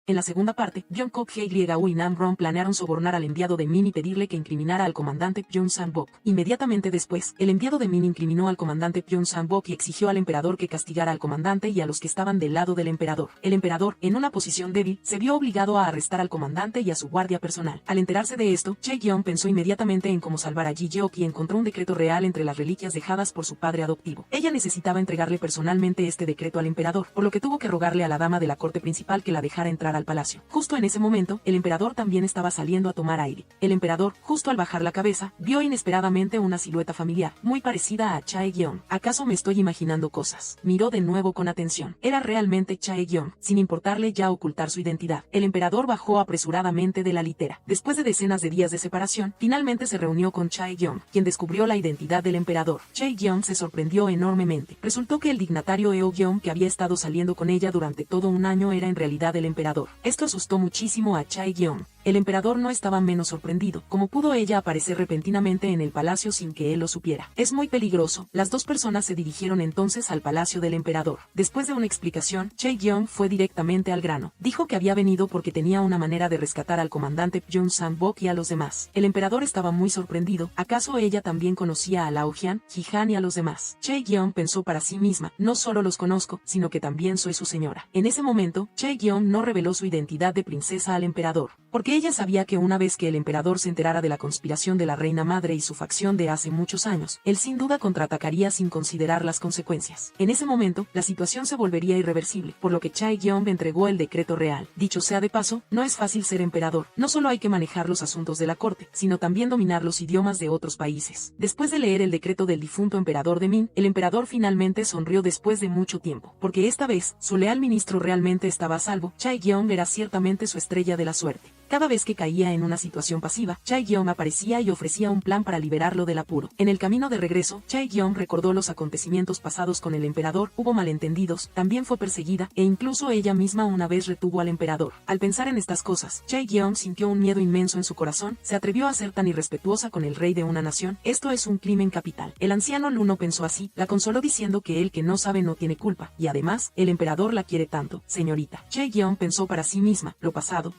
En la segunda parte, Jungkook, Hye-Ryu y Nam-Ron planearon sobornar al enviado de Min y pedirle que incriminara al comandante Pyong Sang-bok. Inmediatamente después, el enviado de Min incriminó al comandante Pyong Sang-bok y exigió al emperador que castigara al comandante y a los que estaban del lado del emperador. El emperador, en una posición débil, se vio obligado a arrestar al comandante y a su guardia personal. Al enterarse de esto, Chae-yeon pensó inmediatamente en cómo salvar a Ji-yeok y encontró un decreto real entre las reliquias dejadas por su padre adoptivo. Ella necesitaba entregarle personalmente este decreto al emperador, por lo que tuvo que rogarle a la dama de la corte principal que la dejara entrar al palacio. Justo en ese momento, el emperador también estaba saliendo a tomar aire. El emperador, justo al bajar la cabeza, vio inesperadamente una silueta familiar, muy parecida a Chae-yeon. ¿Acaso me estoy imaginando cosas? Miró de nuevo con atención. Era realmente Chae-yeon, sin importarle ya ocultar su identidad. El emperador bajó apresuradamente de la litera. Después de decenas de días de separación, finalmente se reunió con Chae-yeon, quien descubrió la identidad del emperador. Chae-yeon se sorprendió enormemente. Resultó que el dignatario Eo-gyeong que había estado saliendo con ella durante todo un año era en realidad el emperador. Esto asustó muchísimo a Chae-yeon. El emperador no estaba menos sorprendido. ¿Cómo pudo ella aparecer repentinamente en el palacio sin que él lo supiera? Es muy peligroso. Las dos personas se dirigieron entonces al palacio del emperador. Después de una explicación, Chae-yeon fue directamente al grano. Dijo que había venido porque tenía una manera de rescatar al comandante Pyong Sang-bok y a los demás. El emperador estaba muy sorprendido. ¿Acaso ella también conocía a Lao Jian, Ji-han y a los demás? Chae-yeon pensó para sí misma, no solo los conozco, sino que también soy su señora. En ese momento, Chae-yeon no reveló su identidad de princesa al emperador, porque ella sabía que una vez que el emperador se enterara de la conspiración de la reina madre y su facción de hace muchos años, él sin duda contraatacaría sin considerar las consecuencias. En ese momento, la situación se volvería irreversible, por lo que Chae-yeon entregó el decreto real. Dicho sea de paso, no es fácil ser emperador. No solo hay que manejar los asuntos de la corte, sino también dominar los idiomas de otros países. Después de leer el decreto del difunto emperador de Min, el emperador finalmente sonrió después de mucho tiempo, porque esta vez, su leal ministro realmente estaba a salvo. Chae-yeon era ciertamente su estrella de la suerte. Cada vez que caía en una situación pasiva, Chae-yeon aparecía y ofrecía un plan para liberarlo del apuro. En el camino de regreso, Chae-yeon recordó los acontecimientos pasados con el emperador, hubo malentendidos, también fue perseguida, e incluso ella misma una vez retuvo al emperador. Al pensar en estas cosas, Chae-yeon sintió un miedo inmenso en su corazón, se atrevió a ser tan irrespetuosa con el rey de una nación. Esto es un crimen capital. El anciano Luno pensó así, la consoló diciendo que el que no sabe no tiene culpa, y además, el emperador la quiere tanto, señorita. Chae-yeon pensó para sí misma, lo pasado,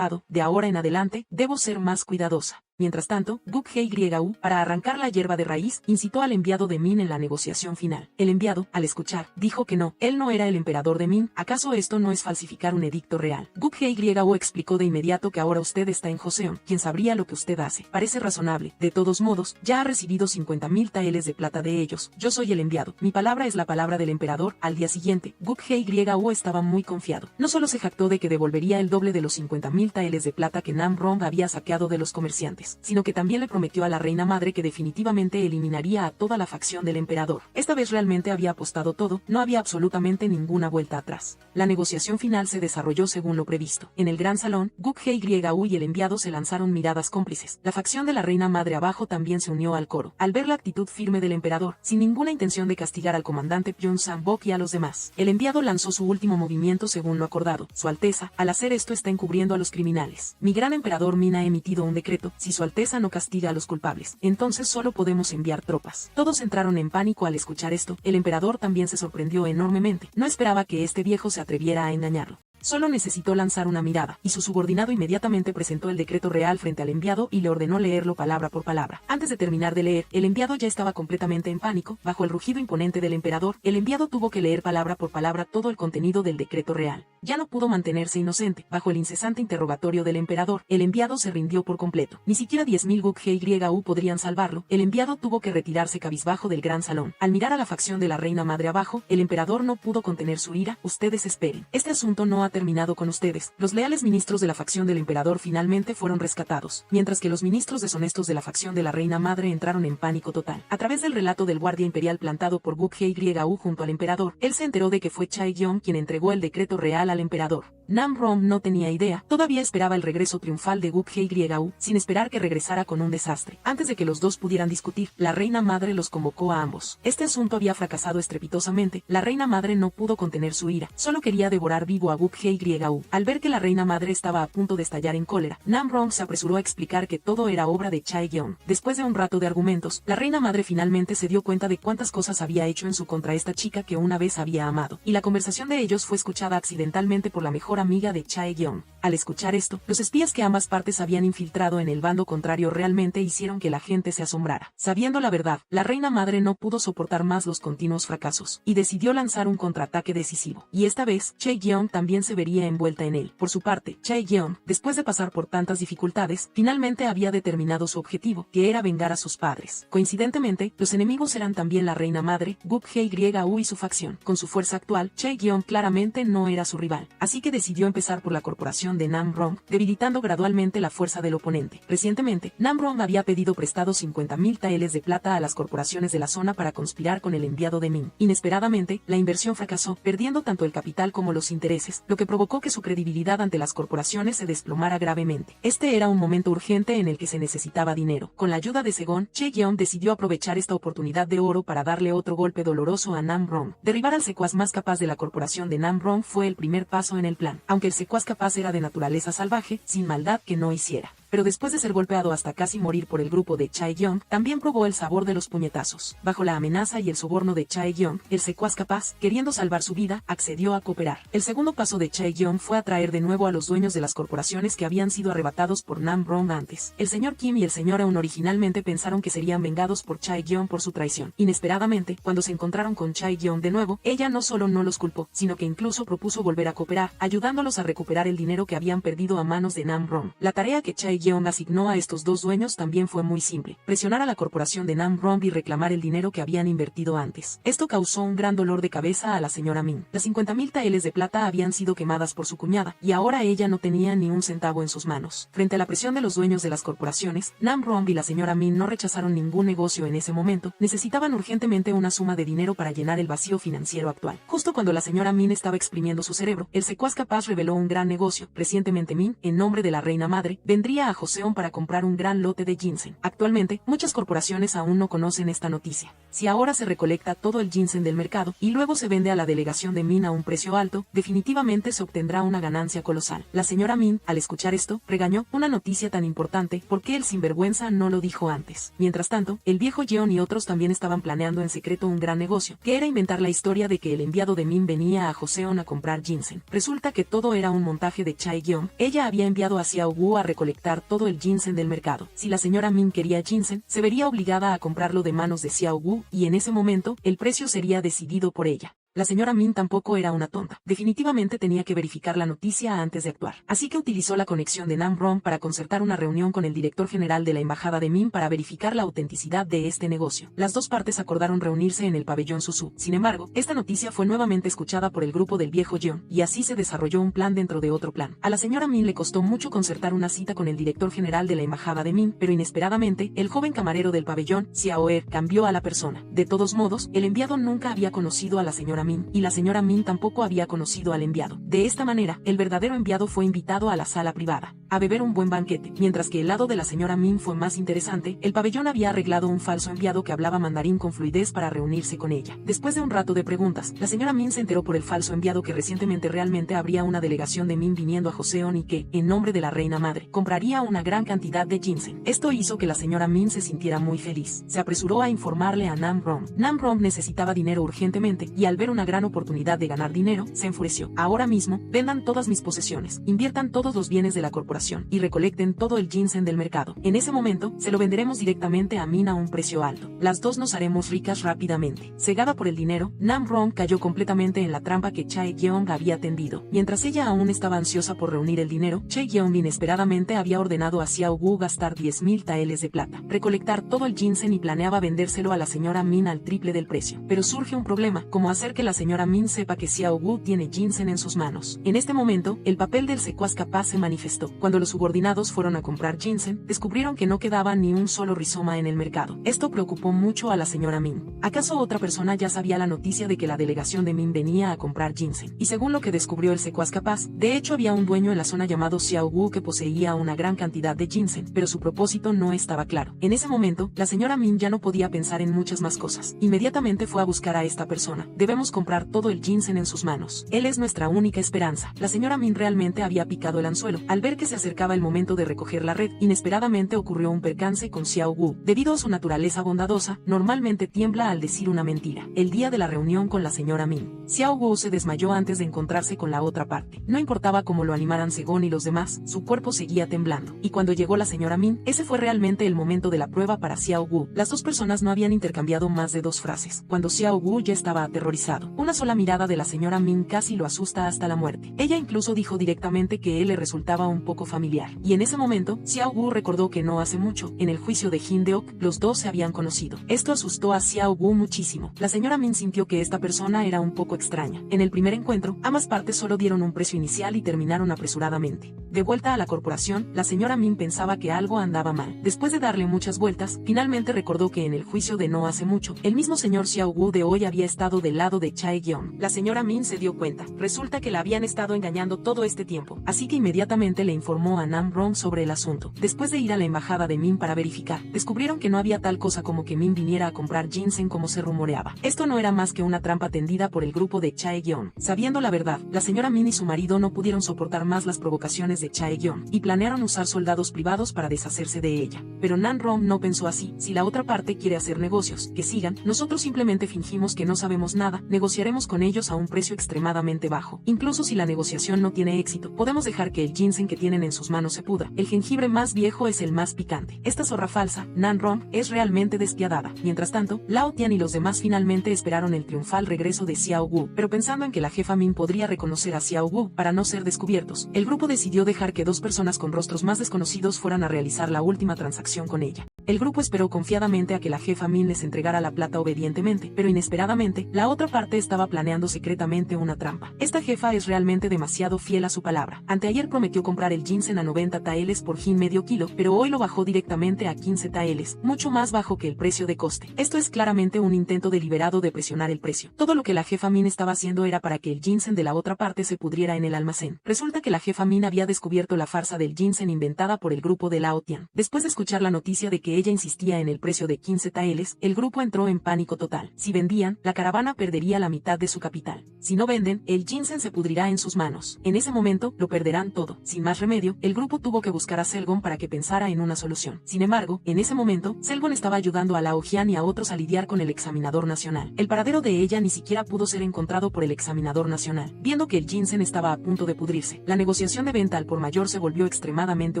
de ahora en adelante, debo ser más cuidadosa. Mientras tanto, Guk Hye-Ryu, para arrancar la hierba de raíz, incitó al enviado de Min en la negociación final. El enviado, al escuchar, dijo que no, él no era el emperador de Min. ¿Acaso esto no es falsificar un edicto real? Guk Hye-Ryu explicó de inmediato que ahora usted está en Joseon, quien sabría lo que usted hace. Parece razonable. De todos modos, ya ha recibido 50.000 taeles de plata de ellos. Yo soy el enviado. Mi palabra es la palabra del emperador. Al día siguiente, Guk Hye-Ryu estaba muy confiado. No solo se jactó de que devolvería el doble de los 50.000 taeles de plata que Nam-Ron había saqueado de los comerciantes, sino que también le prometió a la reina madre que definitivamente eliminaría a toda la facción del emperador. Esta vez realmente había apostado todo, no había absolutamente ninguna vuelta atrás. La negociación final se desarrolló según lo previsto. En el gran salón, Guk Hye-Ryu y el enviado se lanzaron miradas cómplices. La facción de la reina madre abajo también se unió al coro. Al ver la actitud firme del emperador, sin ninguna intención de castigar al comandante Pyong Sang-bok y a los demás, el enviado lanzó su último movimiento según lo acordado. Su Alteza, al hacer esto está encubriendo a los criminales. Mi gran emperador Min ha emitido un decreto, si su Alteza no castiga a los culpables, entonces solo podemos enviar tropas. Todos entraron en pánico al escuchar esto, el emperador también se sorprendió enormemente, no esperaba que este viejo se atreviera a engañarlo. Solo necesitó lanzar una mirada, y su subordinado inmediatamente presentó el decreto real frente al enviado y le ordenó leerlo palabra por palabra. Antes de terminar de leer, el enviado ya estaba completamente en pánico. Bajo el rugido imponente del emperador, el enviado tuvo que leer palabra por palabra todo el contenido del decreto real. Ya no pudo mantenerse inocente. Bajo el incesante interrogatorio del emperador, el enviado se rindió por completo. Ni siquiera 10.000 Guk Hye-Ryu podrían salvarlo. El enviado tuvo que retirarse cabizbajo del gran salón. Al mirar a la facción de la reina madre abajo, el emperador no pudo contener su ira. Ustedes esperen. Este asunto no ha terminado con ustedes. Los leales ministros de la facción del emperador finalmente fueron rescatados, mientras que los ministros deshonestos de la facción de la reina madre entraron en pánico total. A través del relato del guardia imperial plantado por Guk Hye-Ryu junto al emperador, él se enteró de que fue Chae-yeon quien entregó el decreto real al emperador. Nam-Ron no tenía idea, todavía esperaba el regreso triunfal de Guk Hye-Ryu, sin esperar que regresara con un desastre. Antes de que los dos pudieran discutir, la reina madre los convocó a ambos. Este asunto había fracasado estrepitosamente, la reina madre no pudo contener su ira, solo quería devorar vivo a Guk Gukyu. Al ver que la reina madre estaba a punto de estallar en cólera, Namrong se apresuró a explicar que todo era obra de Chae-gyeong. Después de un rato de argumentos, la reina madre finalmente se dio cuenta de cuántas cosas había hecho en su contra esta chica que una vez había amado, y la conversación de ellos fue escuchada accidentalmente por la mejor amiga de Chae-gyeong. Al escuchar esto, los espías que ambas partes habían infiltrado en el bando contrario realmente hicieron que la gente se asombrara. Sabiendo la verdad, la reina madre no pudo soportar más los continuos fracasos, y decidió lanzar un contraataque decisivo. Y esta vez, Chae-gyeong también se vería envuelta en él. Por su parte, Chae-gyeong, después de pasar por tantas dificultades, finalmente había determinado su objetivo, que era vengar a sus padres. Coincidentemente, los enemigos eran también la reina madre, Gukyu y su facción. Con su fuerza actual, Chae-gyeong claramente no era su rival, así que decidió empezar por la corporación de Namrong, debilitando gradualmente la fuerza del oponente. Recientemente, Namrong había pedido prestado 50.000 taeles de plata a las corporaciones de la zona para conspirar con el enviado de Min. Inesperadamente, la inversión fracasó, perdiendo tanto el capital como los intereses, lo que provocó que su credibilidad ante las corporaciones se desplomara gravemente. Este era un momento urgente en el que se necesitaba dinero. Con la ayuda de Segon, Chae-gyeong decidió aprovechar esta oportunidad de oro para darle otro golpe doloroso a Namrong. Derribar al secuaz más capaz de la corporación de Namrong fue el primer paso en el plan, aunque el secuaz capaz era de naturaleza salvaje, sin maldad que no hiciera. Pero después de ser golpeado hasta casi morir por el grupo de Chae-gyeong, también probó el sabor de los puñetazos. Bajo la amenaza y el soborno de Chae-gyeong, el secuaz capaz, queriendo salvar su vida, accedió a cooperar. El segundo paso de Chae-gyeong fue atraer de nuevo a los dueños de las corporaciones que habían sido arrebatados por Namrong antes. El señor Kim y el señor Eun originalmente pensaron que serían vengados por Chae-gyeong por su traición. Inesperadamente, cuando se encontraron con Chae-gyeong de nuevo, ella no solo no los culpó, sino que incluso propuso volver a cooperar, ayudándolos a recuperar el dinero que habían perdido a manos de Namrong. La tarea que Chae-gyeong asignó a estos dos dueños también fue muy simple: presionar a la corporación de Namrong y reclamar el dinero que habían invertido antes. Esto causó un gran dolor de cabeza a la señora Min. Las 50.000 taeles de plata habían sido quemadas por su cuñada, y ahora ella no tenía ni un centavo en sus manos. Frente a la presión de los dueños de las corporaciones, Namrong y la señora Min no rechazaron ningún negocio en ese momento. Necesitaban urgentemente una suma de dinero para llenar el vacío financiero actual. Justo cuando la señora Min estaba exprimiendo su cerebro, el secuaz capaz reveló un gran negocio. Recientemente Min, en nombre de la reina madre, vendría a Joseon para comprar un gran lote de ginseng. Actualmente, muchas corporaciones aún no conocen esta noticia. Si ahora se recolecta todo el ginseng del mercado y luego se vende a la delegación de Min a un precio alto, definitivamente se obtendrá una ganancia colosal. La señora Min, al escuchar esto, regañó: una noticia tan importante, ¿por qué el sinvergüenza no lo dijo antes? Mientras tanto, el viejo Yeon y otros también estaban planeando en secreto un gran negocio, que era inventar la historia de que el enviado de Min venía a Joseon a comprar ginseng. Resulta que todo era un montaje de Chae-gyeong. Ella había enviado a Xiao Wu a recolectar todo el ginseng del mercado. Si la señora Min quería ginseng, se vería obligada a comprarlo de manos de Xiao Wu, y en ese momento, el precio sería decidido por ella. La señora Min tampoco era una tonta. Definitivamente tenía que verificar la noticia antes de actuar. Así que utilizó la conexión de Namrong para concertar una reunión con el director general de la embajada de Min para verificar la autenticidad de este negocio. Las dos partes acordaron reunirse en el pabellón Susu. Sin embargo, esta noticia fue nuevamente escuchada por el grupo del viejo Yeon, y así se desarrolló un plan dentro de otro plan. A la señora Min le costó mucho concertar una cita con el director general de la embajada de Min, pero inesperadamente, el joven camarero del pabellón, Xiaoer, cambió a la persona. De todos modos, el enviado nunca había conocido a la señora Min, y la señora Min tampoco había conocido al enviado. De esta manera, el verdadero enviado fue invitado a la sala privada, a beber un buen banquete. Mientras que el lado de la señora Min fue más interesante, el pabellón había arreglado un falso enviado que hablaba mandarín con fluidez para reunirse con ella. Después de un rato de preguntas, la señora Min se enteró por el falso enviado que recientemente realmente habría una delegación de Min viniendo a Joseon y que, en nombre de la reina madre, compraría una gran cantidad de ginseng. Esto hizo que la señora Min se sintiera muy feliz. Se apresuró a informarle a Namrong. Namrong necesitaba dinero urgentemente, y al ver una gran oportunidad de ganar dinero, se enfureció. Ahora mismo, vendan todas mis posesiones, inviertan todos los bienes de la corporación, y recolecten todo el ginseng del mercado. En ese momento, se lo venderemos directamente a Min a un precio alto. Las dos nos haremos ricas rápidamente. Cegada por el dinero, Namrong cayó completamente en la trampa que Chae-gyeong había tendido. Mientras ella aún estaba ansiosa por reunir el dinero, Chae-gyeong inesperadamente había ordenado a Xiao Wu gastar 10.000 taeles de plata, recolectar todo el ginseng y planeaba vendérselo a la señora Min al triple del precio. Pero surge un problema: cómo hacer que la señora Min sepa que Xiao Wu tiene ginseng en sus manos. En este momento, el papel del secuaz capaz se manifestó. Cuando los subordinados fueron a comprar ginseng, descubrieron que no quedaba ni un solo rizoma en el mercado. Esto preocupó mucho a la señora Min. ¿Acaso otra persona ya sabía la noticia de que la delegación de Min venía a comprar ginseng? Y según lo que descubrió el secuaz capaz, de hecho había un dueño en la zona llamado Xiao Wu que poseía una gran cantidad de ginseng, pero su propósito no estaba claro. En ese momento, la señora Min ya no podía pensar en muchas más cosas. Inmediatamente fue a buscar a esta persona. Debemos comprar todo el ginseng en sus manos. Él es nuestra única esperanza. La señora Min realmente había picado el anzuelo. Al ver que se acercaba el momento de recoger la red, inesperadamente ocurrió un percance con Xiao Wu. Debido a su naturaleza bondadosa, normalmente tiembla al decir una mentira. El día de la reunión con la señora Min, Xiao Wu se desmayó antes de encontrarse con la otra parte. No importaba cómo lo animaran Segón y los demás, su cuerpo seguía temblando. Y cuando llegó la señora Min, ese fue realmente el momento de la prueba para Xiao Wu. Las dos personas no habían intercambiado más de 2 frases, cuando Xiao Wu ya estaba aterrorizado. Una sola mirada de la señora Min casi lo asusta hasta la muerte. Ella incluso dijo directamente que él le resultaba un poco familiar. Y en ese momento, Xiao Wu recordó que no hace mucho, en el juicio de Hindeok, los dos se habían conocido. Esto asustó a Xiao Wu muchísimo. La señora Min sintió que esta persona era un poco extraña. En el primer encuentro, ambas partes solo dieron un precio inicial y terminaron apresuradamente. De vuelta a la corporación, la señora Min pensaba que algo andaba mal. Después de darle muchas vueltas, finalmente recordó que en el juicio de no hace mucho, el mismo señor Xiao Wu de hoy había estado del lado de Chae-gyeon. La señora Min se dio cuenta. Resulta que la habían estado engañando todo este tiempo, así que inmediatamente le informó a Nam Rong sobre el asunto. Después de ir a la embajada de Min para verificar, descubrieron que no había tal cosa como que Min viniera a comprar ginseng como se rumoreaba. Esto no era más que una trampa tendida por el grupo de Chae-gyeon. Sabiendo la verdad, la señora Min y su marido no pudieron soportar más las provocaciones de Chae-gyeon y planearon usar soldados privados para deshacerse de ella. Pero Nam Rong no pensó así. Si la otra parte quiere hacer negocios, que sigan, nosotros simplemente fingimos que no sabemos nada, negociaremos con ellos a un precio extremadamente bajo. Incluso si la negociación no tiene éxito, podemos dejar que el ginseng que tienen en sus manos se pudra. El jengibre más viejo es el más picante. Esta zorra falsa, Nam Rong, es realmente despiadada. Mientras tanto, Lao Tian y los demás finalmente esperaron el triunfal regreso de Xiao Wu, pero pensando en que la jefa Min podría reconocer a Xiao Wu para no ser descubiertos, el grupo decidió dejar que 2 personas con rostros más desconocidos fueran a realizar la última transacción con ella. El grupo esperó confiadamente a que la jefa Min les entregara la plata obedientemente, pero inesperadamente, la otra parte estaba planeando secretamente una trampa. Esta jefa es realmente demasiado fiel a su palabra. Anteayer prometió comprar el ginseng a 90 taeles por hin medio kilo, pero hoy lo bajó directamente a 15 taeles, mucho más bajo que el precio de coste. Esto es claramente un intento deliberado de presionar el precio. Todo lo que la jefa Min estaba haciendo era para que el ginseng de la otra parte se pudriera en el almacén. Resulta que la jefa Min había descubierto la farsa del ginseng inventada por el grupo de Lao Tian. Después de escuchar la noticia de que ella insistía en el precio de 15 taeles, el grupo entró en pánico total. Si vendían, la caravana perdería la mitad de su capital. Si no venden, el ginseng se pudrirá en sus manos. En ese momento, lo perderán todo. Sin más remedio, el grupo tuvo que buscar a Selgon para que pensara en una solución. Sin embargo, en ese momento, Selgon estaba ayudando a Lao Jian y a otros a lidiar con el examinador nacional. El paradero de ella ni siquiera pudo ser encontrado por el examinador nacional. Viendo que el ginseng estaba a punto de pudrirse, la negociación de venta al por mayor se volvió extremadamente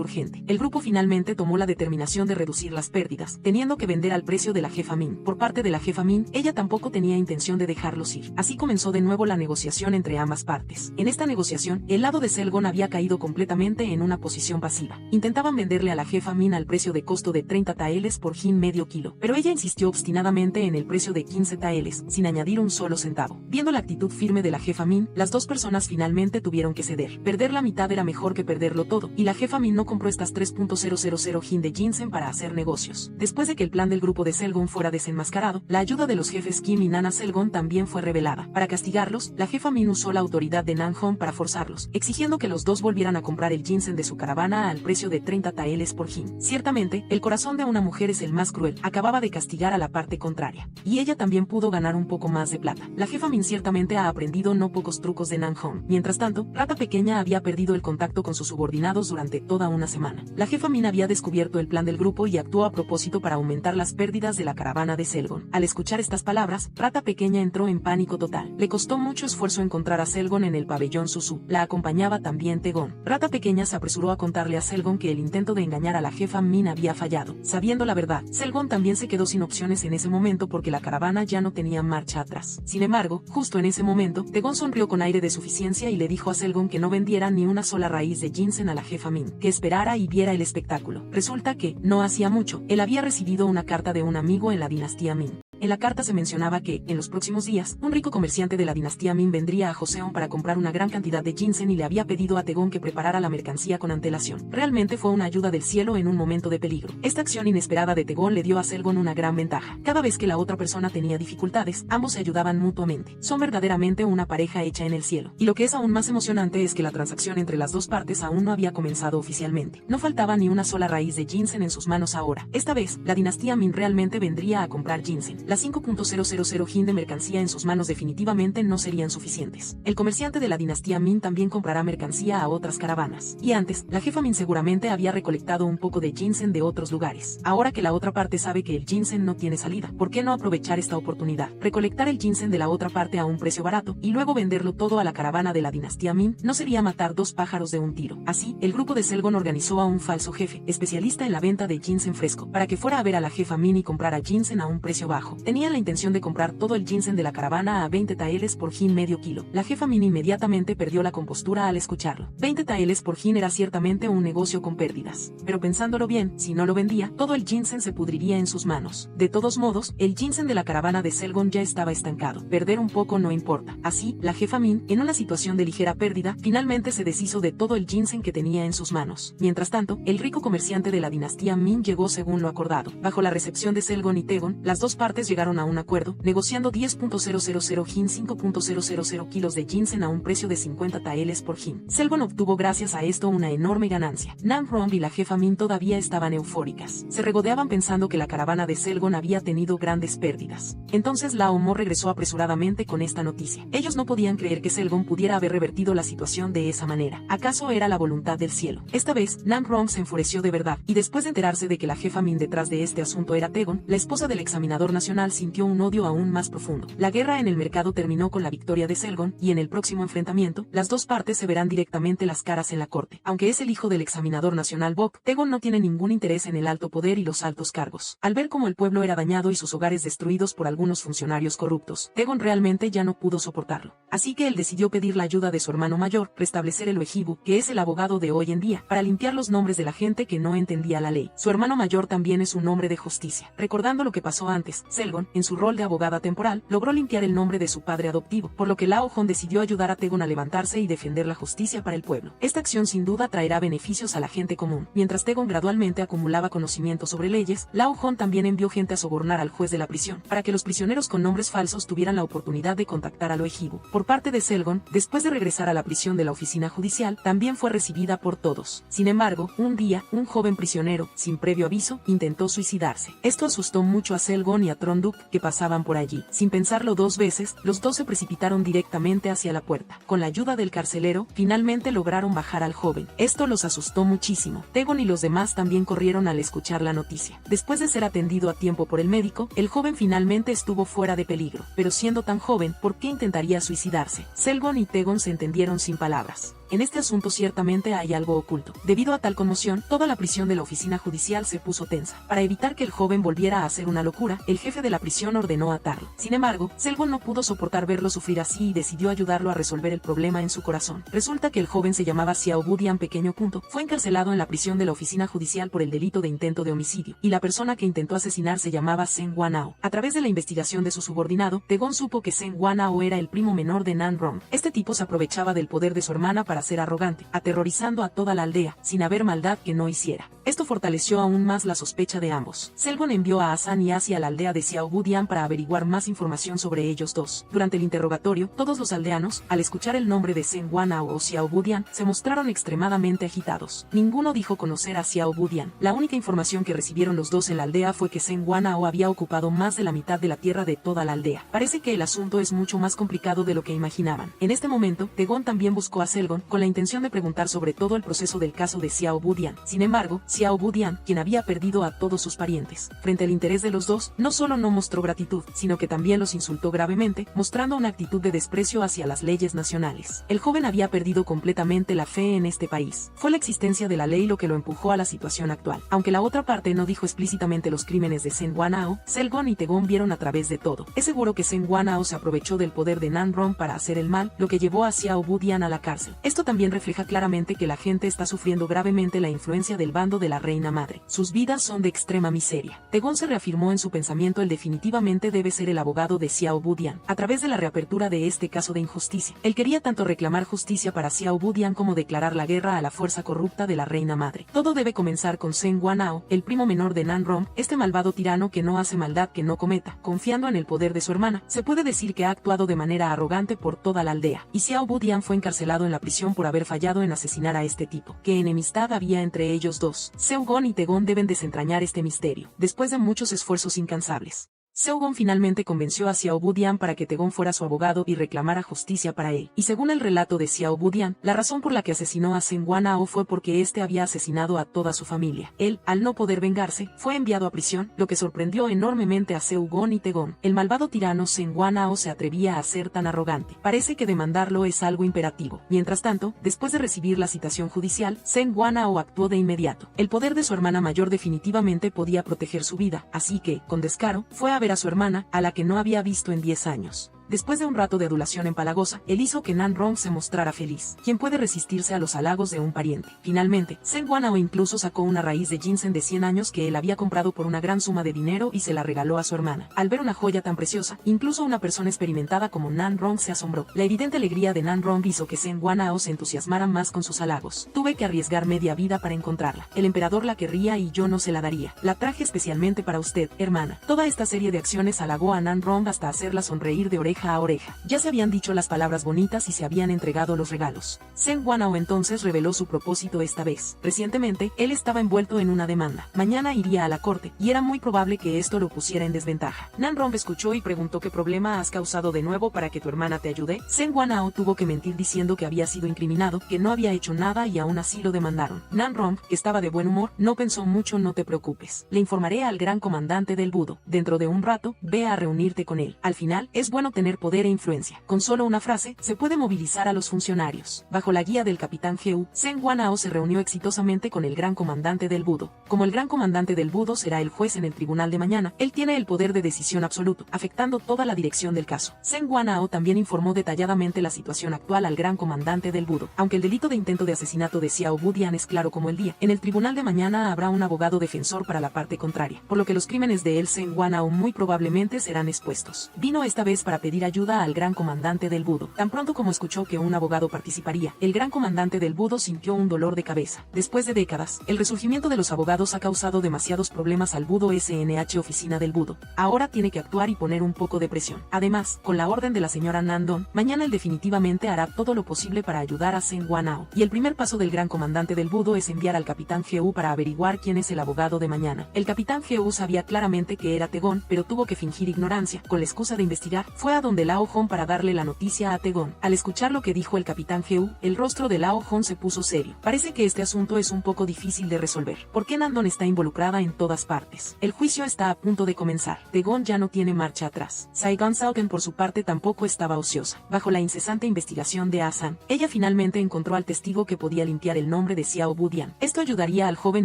urgente. El grupo finalmente tomó la determinación de reducir las pérdidas, teniendo que vender al precio de la jefa Min. Por parte de la jefa Min, ella tampoco tenía intención de dejarlos ir. Así comenzó de nuevo la negociación entre ambas partes. En esta negociación, el lado de Selgon había caído completamente en una posición pasiva. Intentaban venderle a la jefa Min al precio de costo de 30 taeles por hin medio kilo, pero ella insistió obstinadamente en el precio de 15 taeles, sin añadir un solo centavo. Viendo la actitud firme de la jefa Min, las dos personas finalmente tuvieron que ceder. Perder la mitad era mejor que perderlo todo, y la jefa Min no compró estas 3.000 hin de ginseng para hacer negocios. Después de que el plan del grupo de Selgon fuera desenmascarado, la ayuda de los jefes Kim y Nana Selgon también fue revelada. Para castigarlos, la jefa Min usó la autoridad de Nanhong para forzarlos, exigiendo que los dos volvieran a comprar el ginseng de su caravana al precio de 30 taeles por hin. Ciertamente, el corazón de una mujer es el más cruel. Acababa de castigar a la parte contraria, y ella también pudo ganar un poco más de plata. La jefa Min ciertamente ha aprendido no pocos trucos de Nanhong. Mientras tanto, Rata Pequeña había perdido el contacto con sus subordinados durante toda una semana. La jefa Min había descubierto el plan del grupo y actuó a propósito para aumentar las pérdidas de la caravana de Selgon. Al escuchar estas palabras, Rata Pequeña entró en pánico total. Le costó mucho esfuerzo encontrar a Selgon en el pabellón Susu. La acompañaba también Tegón. Rata Pequeña se apresuró a contarle a Selgon que el intento de engañar a la jefa Min había fallado. Sabiendo la verdad, Selgon también se quedó sin opciones en ese momento porque la caravana ya no tenía marcha atrás. Sin embargo, justo en ese momento, Tegón sonrió con aire de suficiencia y le dijo a Selgon que no vendiera ni una sola raíz de ginseng a la jefa Min, que esperara y viera el espectáculo. Resulta que, no hacía mucho, él había recibido una carta de un amigo en la dinastía Min. En la carta se mencionaba que, en los próximos días, un rico comerciante de la dinastía Min vendría a Joseon para comprar una gran cantidad de ginseng y le había pedido a Taegon que preparara la mercancía con antelación. Realmente fue una ayuda del cielo en un momento de peligro. Esta acción inesperada de Taegon le dio a Selgon una gran ventaja. Cada vez que la otra persona tenía dificultades, ambos se ayudaban mutuamente. Son verdaderamente una pareja hecha en el cielo. Y lo que es aún más emocionante es que la transacción entre las dos partes aún no había comenzado oficialmente. No faltaba ni una sola raíz de ginseng en sus manos ahora. Esta vez, la dinastía Min realmente vendría a comprar ginseng. Las 5.000 hin de mercancía en sus manos definitivamente no serían suficientes. El comerciante de la dinastía Min también comprará mercancía a otras caravanas. Y antes, la jefa Min seguramente había recolectado un poco de ginseng de otros lugares. Ahora que la otra parte sabe que el ginseng no tiene salida, ¿por qué no aprovechar esta oportunidad? Recolectar el ginseng de la otra parte a un precio barato y luego venderlo todo a la caravana de la dinastía Min no sería matar dos pájaros de un tiro. Así, el grupo de Selgon organizó a un falso jefe, especialista en la venta de ginseng fresco, para que fuera a ver a la jefa Min y comprara ginseng a un precio bajo. Tenían la intención de comprar todo el ginseng de la caravana a 20 taeles por hin medio kilo. La jefa Min inmediatamente perdió la compostura al escucharlo. 20 taeles por hin era ciertamente un negocio con pérdidas. Pero pensándolo bien, si no lo vendía, todo el ginseng se pudriría en sus manos. De todos modos, el ginseng de la caravana de Selgon ya estaba estancado. Perder un poco no importa. Así, la jefa Min, en una situación de ligera pérdida, finalmente se deshizo de todo el ginseng que tenía en sus manos. Mientras tanto, el rico comerciante de la dinastía Min llegó según lo acordado. Bajo la recepción de Selgon y Taegon, las dos partes llegaron a un acuerdo, negociando 10.000 hin 5.000 kilos de ginseng a un precio de 50 taeles por hin. Selgon obtuvo gracias a esto una enorme ganancia. Nam Rong y la jefa Min todavía estaban eufóricas. Se regodeaban pensando que la caravana de Selgon había tenido grandes pérdidas. Entonces Lao Mo regresó apresuradamente con esta noticia. Ellos no podían creer que Selgon pudiera haber revertido la situación de esa manera. ¿Acaso era la voluntad del cielo? Esta vez, Nam Rong se enfureció de verdad, y después de enterarse de que la jefa Min detrás de este asunto era Taegon, la esposa del examinador nacional sintió un odio aún más profundo. La guerra en el mercado terminó con la victoria de Selgon, y en el próximo enfrentamiento, las dos partes se verán directamente las caras en la corte. Aunque es el hijo del examinador nacional Bok, Taegon no tiene ningún interés en el alto poder y los altos cargos. Al ver cómo el pueblo era dañado y sus hogares destruidos por algunos funcionarios corruptos, Taegon realmente ya no pudo soportarlo. Así que él decidió pedir la ayuda de su hermano mayor, restablecer el Uehibu, que es el abogado de hoy en día, para limpiar los nombres de la gente que no entendía la ley. Su hermano mayor también es un hombre de justicia. Recordando lo que pasó antes, Selgon, en su rol de abogada temporal, logró limpiar el nombre de su padre adoptivo, por lo que Lao Hong decidió ayudar a Taegon a levantarse y defender la justicia para el pueblo. Esta acción sin duda traerá beneficios a la gente común. Mientras Taegon gradualmente acumulaba conocimiento sobre leyes, Lao Hong también envió gente a sobornar al juez de la prisión, para que los prisioneros con nombres falsos tuvieran la oportunidad de contactar al Uehibu. Por parte de Selgon, después de regresar a la prisión de la oficina judicial, también fue recibida por todos. Sin embargo, un día, un joven prisionero, sin previo aviso, intentó suicidarse. Esto asustó mucho a Selgon y a Tronduk, que pasaban por allí. Sin pensarlo dos veces, los dos se precipitaron directamente hacia la puerta. Con la ayuda del carcelero, finalmente lograron bajar al joven. Esto los asustó muchísimo. Taegon y los demás también corrieron al escuchar la noticia. Después de ser atendido a tiempo por el médico, el joven finalmente estuvo fuera de peligro. Pero siendo tan joven, ¿por qué intentaría suicidarse? Selgon y Taegon se entendieron sin palabras. En este asunto ciertamente hay algo oculto. Debido a tal conmoción, toda la prisión de la oficina judicial se puso tensa. Para evitar que el joven volviera a hacer una locura, el jefe de la prisión ordenó atarlo. Sin embargo, Selgon no pudo soportar verlo sufrir así y decidió ayudarlo a resolver el problema en su corazón. Resulta que el joven se llamaba Xiao Budian pequeño punto. Fue encarcelado en la prisión de la oficina judicial por el delito de intento de homicidio, y la persona que intentó asesinar se llamaba Shen Wanao. A través de la investigación de su subordinado, Taegon supo que Shen Wanao era el primo menor de Nam Rong. Este tipo se aprovechaba del poder de su hermana para ser arrogante, aterrorizando a toda la aldea, sin haber maldad que no hiciera. Esto fortaleció aún más la sospecha de ambos. Selgon envió a Asan y hacia la aldea de Xiao Budian para averiguar más información sobre ellos dos. Durante el interrogatorio, todos los aldeanos, al escuchar el nombre de Shen Wanao o Xiao Budian, se mostraron extremadamente agitados. Ninguno dijo conocer a Xiao Budian. La única información que recibieron los dos en la aldea fue que Shen Wanao había ocupado más de la mitad de la tierra de toda la aldea. Parece que el asunto es mucho más complicado de lo que imaginaban. En este momento, Taegon también buscó a Selgon con la intención de preguntar sobre todo el proceso del caso de Xiao Budian. Sin embargo, Xiao Budian, quien había perdido a todos sus parientes, frente al interés de los dos, no solo no mostró gratitud, sino que también los insultó gravemente, mostrando una actitud de desprecio hacia las leyes nacionales. El joven había perdido completamente la fe en este país. Fue la existencia de la ley lo que lo empujó a la situación actual. Aunque la otra parte no dijo explícitamente los crímenes de Shen Wanao, Selgon y Taegon vieron a través de todo. Es seguro que Shen Wanao se aprovechó del poder de Nam Rong para hacer el mal, lo que llevó a Xiao Budian a la cárcel. Este Esto también refleja claramente que la gente está sufriendo gravemente la influencia del bando de la reina madre. Sus vidas son de extrema miseria. Taegong se reafirmó en su pensamiento él definitivamente debe ser el abogado de Xiao Budian, a través de la reapertura de este caso de injusticia. Él quería tanto reclamar justicia para Xiao Budian como declarar la guerra a la fuerza corrupta de la reina madre. Todo debe comenzar con Zheng Guanao, el primo menor de Nan Rong, este malvado tirano que no hace maldad que no cometa. Confiando en el poder de su hermana, se puede decir que ha actuado de manera arrogante por toda la aldea, y Xiao Budian fue encarcelado en la prisión por haber fallado en asesinar a este tipo. ¿Qué enemistad había entre ellos dos? Seo-gon y Taegong deben desentrañar este misterio, después de muchos esfuerzos incansables. Seo-gon finalmente convenció a Xiao Budian para que Taegong fuera su abogado y reclamara justicia para él. Y según el relato de Xiao Budian, la razón por la que asesinó a Zheng Guanao fue porque éste había asesinado a toda su familia. Él, al no poder vengarse, fue enviado a prisión, lo que sorprendió enormemente a Seo-gon y Taegong. El malvado tirano Zheng Guanao se atrevía a ser tan arrogante. Parece que demandarlo es algo imperativo. Mientras tanto, después de recibir la citación judicial, Zheng Guanao actuó de inmediato. El poder de su hermana mayor definitivamente podía proteger su vida, así que, con descaro, fue a ver a su hermana, a la que no había visto en 10 años. Después de un rato de adulación empalagosa, él hizo que Nan Rong se mostrara feliz. ¿Quién puede resistirse a los halagos de un pariente? Finalmente, Zheng Guanao incluso sacó una raíz de ginseng de 100 años que él había comprado por una gran suma de dinero y se la regaló a su hermana. Al ver una joya tan preciosa, incluso una persona experimentada como Nan Rong se asombró. La evidente alegría de Nan Rong hizo que Zheng Guanao se entusiasmara más con sus halagos. Tuve que arriesgar media vida para encontrarla. El emperador la querría y yo no se la daría. La traje especialmente para usted, hermana. Toda esta serie de acciones halagó a Nan Rong hasta hacerla sonreír de oreja a oreja. Ya se habían dicho las palabras bonitas y se habían entregado los regalos. Zheng Guanao entonces reveló su propósito esta vez. Recientemente, él estaba envuelto en una demanda. Mañana iría a la corte, y era muy probable que esto lo pusiera en desventaja. Nan Rong escuchó y preguntó qué problema has causado de nuevo para que tu hermana te ayude. Zheng Guanao tuvo que mentir diciendo que había sido incriminado, que no había hecho nada y aún así lo demandaron. Nan Rong, que estaba de buen humor, no pensó mucho. No te preocupes. Le informaré al gran comandante del budo. Dentro de un rato, ve a reunirte con él. Al final, es bueno tener poder e influencia. Con solo una frase, se puede movilizar a los funcionarios. Bajo la guía del capitán Heu, Zheng Guanao se reunió exitosamente con el gran comandante del budo. Como el gran comandante del budo será el juez en el tribunal de mañana, él tiene el poder de decisión absoluto, afectando toda la dirección del caso. Zheng Guanao también informó detalladamente la situación actual al gran comandante del budo. Aunque el delito de intento de asesinato de Xiao Budian es claro como el día, en el tribunal de mañana habrá un abogado defensor para la parte contraria, por lo que los crímenes de él Zheng Guanao muy probablemente serán expuestos. Vino esta vez para pedir ayuda al gran comandante del budo. Tan pronto como escuchó que un abogado participaría, el gran comandante del budo sintió un dolor de cabeza. Después de décadas, el resurgimiento de los abogados ha causado demasiados problemas al budo SNH oficina del budo. Ahora tiene que actuar y poner un poco de presión. Además, con la orden de la señora Nandong, mañana él definitivamente hará todo lo posible para ayudar a Zheng Guanao. Y el primer paso del gran comandante del budo es enviar al capitán Heu para averiguar quién es el abogado de mañana. El capitán Heu sabía claramente que era Taegong, pero tuvo que fingir ignorancia. Con la excusa de investigar, fue a donde Lao Hong para darle la noticia a Taegong. Al escuchar lo que dijo el capitán Heu, el rostro de Lao Hong se puso serio. Parece que este asunto es un poco difícil de resolver. ¿Por qué Nandong está involucrada en todas partes? El juicio está a punto de comenzar. Taegong ya no tiene marcha atrás. Saigon Sauken por su parte tampoco estaba ociosa. Bajo la incesante investigación de Asan, ella finalmente encontró al testigo que podía limpiar el nombre de Xiao Budian. Esto ayudaría al joven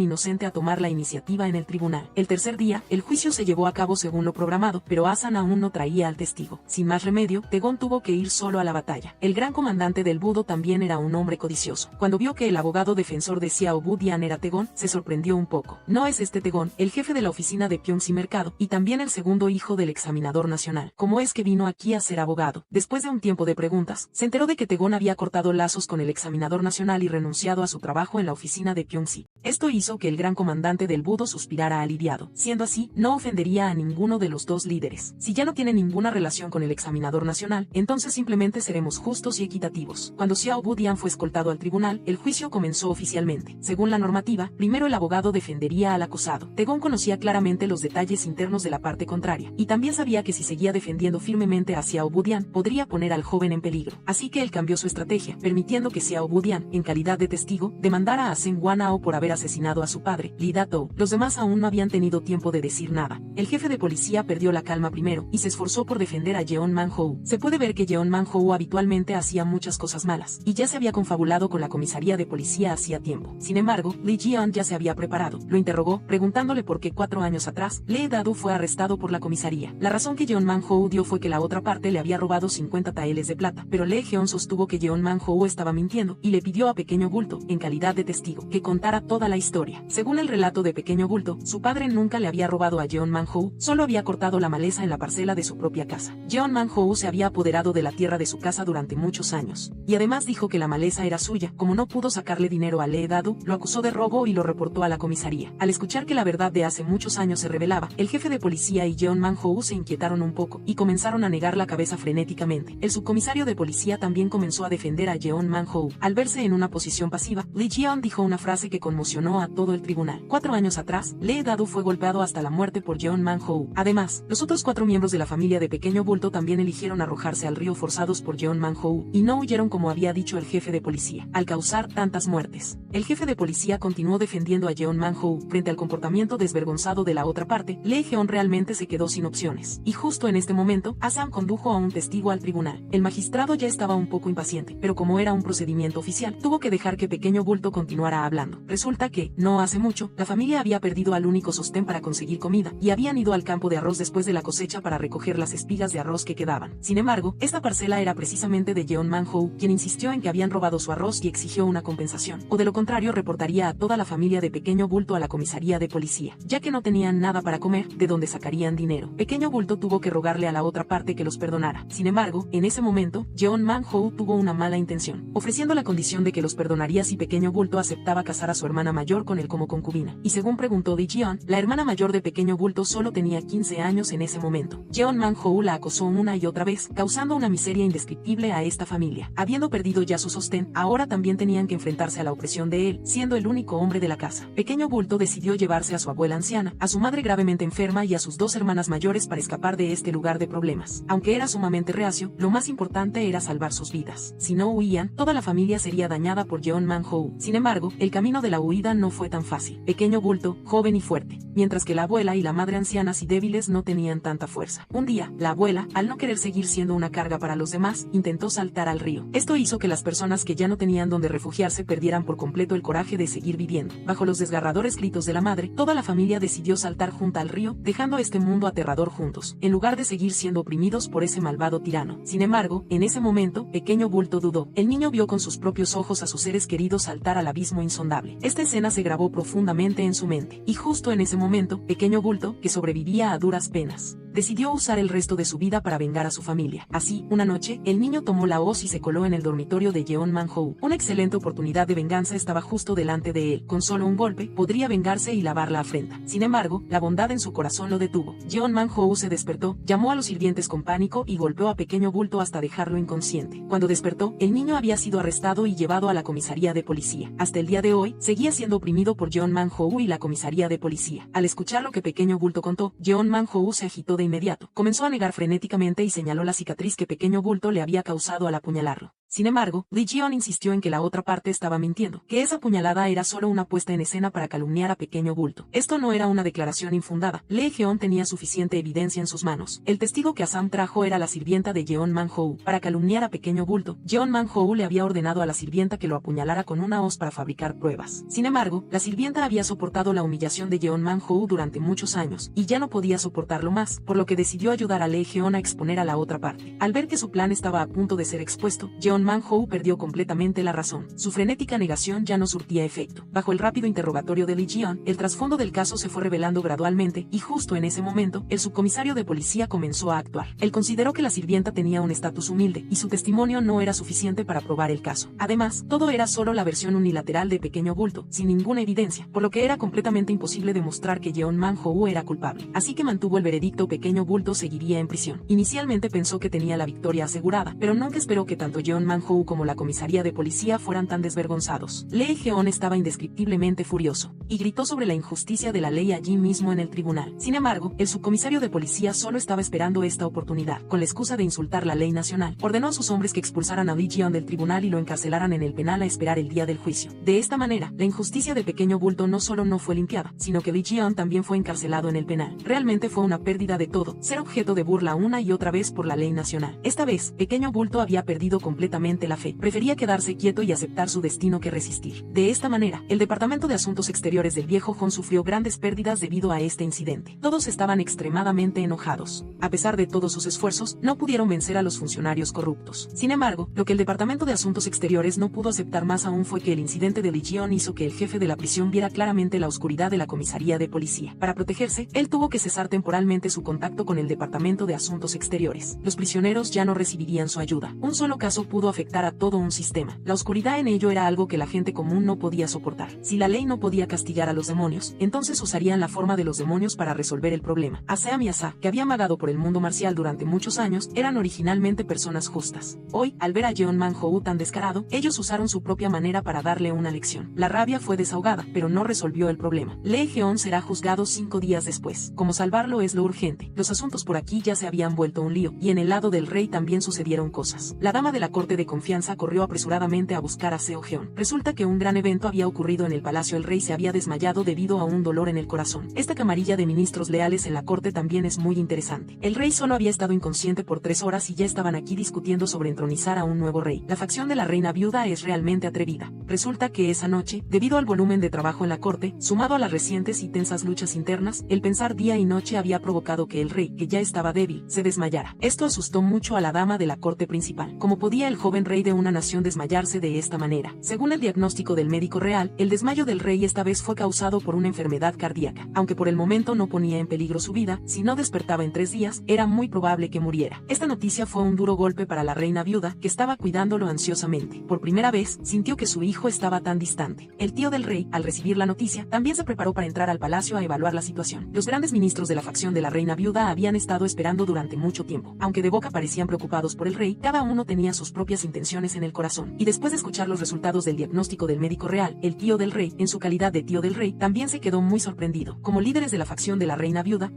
inocente a tomar la iniciativa en el tribunal. El tercer día, el juicio se llevó a cabo según lo programado, pero Asan aún no traía al testigo. Sin más remedio, Taegong tuvo que ir solo a la batalla. El gran comandante del budo también era un hombre codicioso. Cuando vio que el abogado defensor de Xiao Budian era Taegong, se sorprendió un poco. No es este Taegong, el jefe de la oficina de Pyeongsi Mercado, y también el segundo hijo del examinador nacional. ¿Cómo es que vino aquí a ser abogado? Después de un tiempo de preguntas, se enteró de que Taegong había cortado lazos con el examinador nacional y renunciado a su trabajo en la oficina de Pyeongsi. Esto hizo que el gran comandante del budo suspirara aliviado. Siendo así, no ofendería a ninguno de los dos líderes. Si ya no tiene ninguna relación con el examinador nacional, entonces simplemente seremos justos y equitativos. Cuando Xiao Budian fue escoltado al tribunal, el juicio comenzó oficialmente. Según la normativa, primero el abogado defendería al acusado. Taegong conocía claramente los detalles internos de la parte contraria, y también sabía que si seguía defendiendo firmemente a Xiao Budian, podría poner al joven en peligro. Así que él cambió su estrategia, permitiendo que Xiao Budian, en calidad de testigo, demandara a Zheng Guanao por haber asesinado a su padre, Li Da-tou. Los demás aún no habían tenido tiempo de decir nada. El jefe de policía perdió la calma primero, y se esforzó por defender a Yeon Jeon Man-ho. Se puede ver que Jeon Man-ho habitualmente hacía muchas cosas malas, y ya se había confabulado con la comisaría de policía hacía tiempo. Sin embargo, Lee Ji-yeon ya se había preparado. Lo interrogó, preguntándole por qué 4 años atrás, Lee Da-do fue arrestado por la comisaría. La razón que Jeon Man-ho dio fue que la otra parte le había robado 50 taeles de plata, pero Lee Jeon sostuvo que Jeon Man-ho estaba mintiendo, y le pidió a Pequeño Bulto, en calidad de testigo, que contara toda la historia. Según el relato de Pequeño Bulto, su padre nunca le había robado a Jeon Man-ho, solo había cortado la maleza en la parcela de su propia casa. Jeon Man-ho se había apoderado de la tierra de su casa durante muchos años, y además dijo que la maleza era suya. Como no pudo sacarle dinero a Lee Da-do, lo acusó de robo y lo reportó a la comisaría. Al escuchar que la verdad de hace muchos años se revelaba, el jefe de policía y Jeon Man-ho se inquietaron un poco, y comenzaron a negar la cabeza frenéticamente. El subcomisario de policía también comenzó a defender a Jeon Man-ho. Al verse en una posición pasiva, Lee Ji-yeon dijo una frase que conmocionó a todo el tribunal. 4 años atrás, Lee Da-do fue golpeado hasta la muerte por Jeon Man-ho. Además, los otros 4 miembros de la familia de Pequeño Bulto también eligieron arrojarse al río forzados por Jeon Man-ho, y no huyeron como había dicho el jefe de policía, al causar tantas muertes. El jefe de policía continuó defendiendo a Jeon Man-ho. Frente al comportamiento desvergonzado de la otra parte, Lee Jeon realmente se quedó sin opciones. Y justo en este momento, Asam condujo a un testigo al tribunal. El magistrado ya estaba un poco impaciente, pero como era un procedimiento oficial, tuvo que dejar que Pequeño Bulto continuara hablando. Resulta que, no hace mucho, la familia había perdido al único sostén para conseguir comida, y habían ido al campo de arroz después de la cosecha para recoger las espigas de arroz que quedaban. Sin embargo, esta parcela era precisamente de Jeon Man-ho, quien insistió en que habían robado su arroz y exigió una compensación, o de lo contrario reportaría a toda la familia de Pequeño Bulto a la comisaría de policía, ya que no tenían nada para comer, de donde sacarían dinero. Pequeño Bulto tuvo que rogarle a la otra parte que los perdonara. Sin embargo, en ese momento, Jeon Man-ho tuvo una mala intención, ofreciendo la condición de que los perdonaría si Pequeño Bulto aceptaba casar a su hermana mayor con él como concubina. Y según preguntó Lee Ji-yeon, la hermana mayor de Pequeño Bulto solo tenía 15 años en ese momento. Jeon Man-ho la acosó una y otra vez, causando una miseria indescriptible a esta familia. Habiendo perdido ya su sostén, ahora también tenían que enfrentarse a la opresión de él, siendo el único hombre de la casa. Pequeño Bulto decidió llevarse a su abuela anciana, a su madre gravemente enferma y a sus 2 hermanas mayores para escapar de este lugar de problemas. Aunque era sumamente reacio, lo más importante era salvar sus vidas. Si no huían, toda la familia sería dañada por Jeon Man-ho. Sin embargo, el camino de la huida no fue tan fácil. Pequeño Bulto, joven y fuerte, mientras que la abuela y la madre ancianas y débiles no tenían tanta fuerza. Un día, la abuela, al no querer seguir siendo una carga para los demás, intentó saltar al río. Esto hizo que las personas que ya no tenían donde refugiarse perdieran por completo el coraje de seguir viviendo. Bajo los desgarradores gritos de la madre, toda la familia decidió saltar junto al río, dejando este mundo aterrador juntos, en lugar de seguir siendo oprimidos por ese malvado tirano. Sin embargo, en ese momento, Pequeño Bulto dudó. El niño vio con sus propios ojos a sus seres queridos saltar al abismo insondable. Esta escena se grabó profundamente en su mente, y justo en ese momento, Pequeño Bulto, que sobrevivía a duras penas, decidió usar el resto de su vida para vengar a su familia. Así, una noche, el niño tomó la hoz y se coló en el dormitorio de Jeon Man-ho. Una excelente oportunidad de venganza estaba justo delante de él. Con solo un golpe, podría vengarse y lavar la afrenta. Sin embargo, la bondad en su corazón lo detuvo. Jeon Man-ho se despertó, llamó a los sirvientes con pánico y golpeó a Pequeño Bulto hasta dejarlo inconsciente. Cuando despertó, el niño había sido arrestado y llevado a la comisaría de policía. Hasta el día de hoy, seguía siendo oprimido por Jeon Man-ho y la comisaría de policía. Al escuchar lo que Pequeño Bulto contó, Jeon Man-ho se agitó de inmediato. Comenzó a negar frenéticamente y señaló la cicatriz que Pequeño Bulto le había causado al apuñalarlo. Sin embargo, Lee Ji-yeon insistió en que la otra parte estaba mintiendo, que esa puñalada era solo una puesta en escena para calumniar a Pequeño Bulto. Esto no era una declaración infundada. Lee Jeon tenía suficiente evidencia en sus manos. El testigo que Asam trajo era la sirvienta de Jeon Man-ho. Para calumniar a Pequeño Bulto, Jeon Man-ho le había ordenado a la sirvienta que lo apuñalara con una hoz para fabricar pruebas. Sin embargo, la sirvienta había soportado la humillación de Jeon Man-ho durante muchos años, y ya no podía soportarlo más, por lo que decidió ayudar a Lee Jeon a exponer a la otra parte. Al ver que su plan estaba a punto de ser expuesto, Jeon Man-ho perdió completamente la razón. Su frenética negación ya no surtía efecto. Bajo el rápido interrogatorio de Lee Ji-yeon, el trasfondo del caso se fue revelando gradualmente, y justo en ese momento, el subcomisario de policía comenzó a actuar. Él consideró que la sirvienta tenía un estatus humilde, y su testimonio no era suficiente para probar el caso. Además, todo era solo la versión unilateral de Pequeño Bulto, sin ninguna evidencia, por lo que era completamente imposible demostrar que Jeon Man-ho era culpable. Así que mantuvo el veredicto: Pequeño Bulto seguiría en prisión. Inicialmente pensó que tenía la victoria asegurada, pero nunca esperó que tanto Jeon Man-Hou como la comisaría de policía fueran tan desvergonzados. Lee Jeon estaba indescriptiblemente furioso, y gritó sobre la injusticia de la ley allí mismo en el tribunal. Sin embargo, el subcomisario de policía solo estaba esperando esta oportunidad. Con la excusa de insultar la ley nacional, ordenó a sus hombres que expulsaran a Lee Jeon del tribunal y lo encarcelaran en el penal a esperar el día del juicio. De esta manera, la injusticia del pequeño bulto no solo no fue limpiada, sino que Lee Jeon también fue encarcelado en el penal. Realmente fue una pérdida de todo, ser objeto de burla una y otra vez por la ley nacional. Esta vez, pequeño bulto había perdido completamente la fe. Prefería quedarse quieto y aceptar su destino que resistir. De esta manera, el Departamento de Asuntos Exteriores del viejo Hon sufrió grandes pérdidas debido a este incidente. Todos estaban extremadamente enojados. A pesar de todos sus esfuerzos, no pudieron vencer a los funcionarios corruptos. Sin embargo, lo que el Departamento de Asuntos Exteriores no pudo aceptar más aún fue que el incidente de Lee Jeon hizo que el jefe de la prisión viera claramente la oscuridad de la comisaría de policía. Para protegerse, él tuvo que cesar temporalmente su contacto con el Departamento de Asuntos Exteriores. Los prisioneros ya no recibirían su ayuda. Un solo caso pudo afectar a todo un sistema. La oscuridad en ello era algo que la gente común no podía soportar. Si la ley no podía castigar a los demonios, entonces usarían la forma de los demonios para resolver el problema. Aseam y Asa, que habían vagado por el mundo marcial durante muchos años, eran originalmente personas justas. Hoy, al ver a Jeon Man-Hou tan descarado, ellos usaron su propia manera para darle una lección. La rabia fue desahogada, pero no resolvió el problema. Lee Jeon será juzgado 5 días después. Como salvarlo es lo urgente. Los asuntos por aquí ya se habían vuelto un lío, y en el lado del rey también sucedieron cosas. La dama de la corte de confianza corrió apresuradamente a buscar a Seo Jeon. Resulta que un gran evento había ocurrido en el palacio. El rey se había desmayado debido a un dolor en el corazón. Esta camarilla de ministros leales en la corte también es muy interesante. El rey solo había estado inconsciente por 3 horas y ya estaban aquí discutiendo sobre entronizar a un nuevo rey. La facción de la reina viuda es realmente atrevida. Resulta que esa noche, debido al volumen de trabajo en la corte, sumado a las recientes y tensas luchas internas, el pensar día y noche había provocado que el rey, que ya estaba débil, se desmayara. Esto asustó mucho a la dama de la corte principal. ¿Cómo podía el joven rey de una nación desmayarse de esta manera? Según el diagnóstico del médico real, el desmayo del rey esta vez fue causado por una enfermedad cardíaca. Aunque por el momento no ponía en peligro su vida, si no despertaba en 3 días, era muy probable que muriera. Esta noticia fue un duro golpe para la reina viuda, que estaba cuidándolo ansiosamente. Por primera vez, sintió que su hijo estaba tan distante. El tío del rey, al recibir la noticia, también se preparó para entrar al palacio a evaluar la situación. Los grandes ministros de la facción de la reina viuda habían estado esperando durante mucho tiempo. Aunque de boca parecían preocupados por el rey, cada uno tenía sus propias intenciones en el corazón. Y después de escuchar los resultados del diagnóstico del médico real, el tío del rey, en su calidad de tío del rey, también se quedó muy sorprendido. Como líderes de la facción de la reina viuda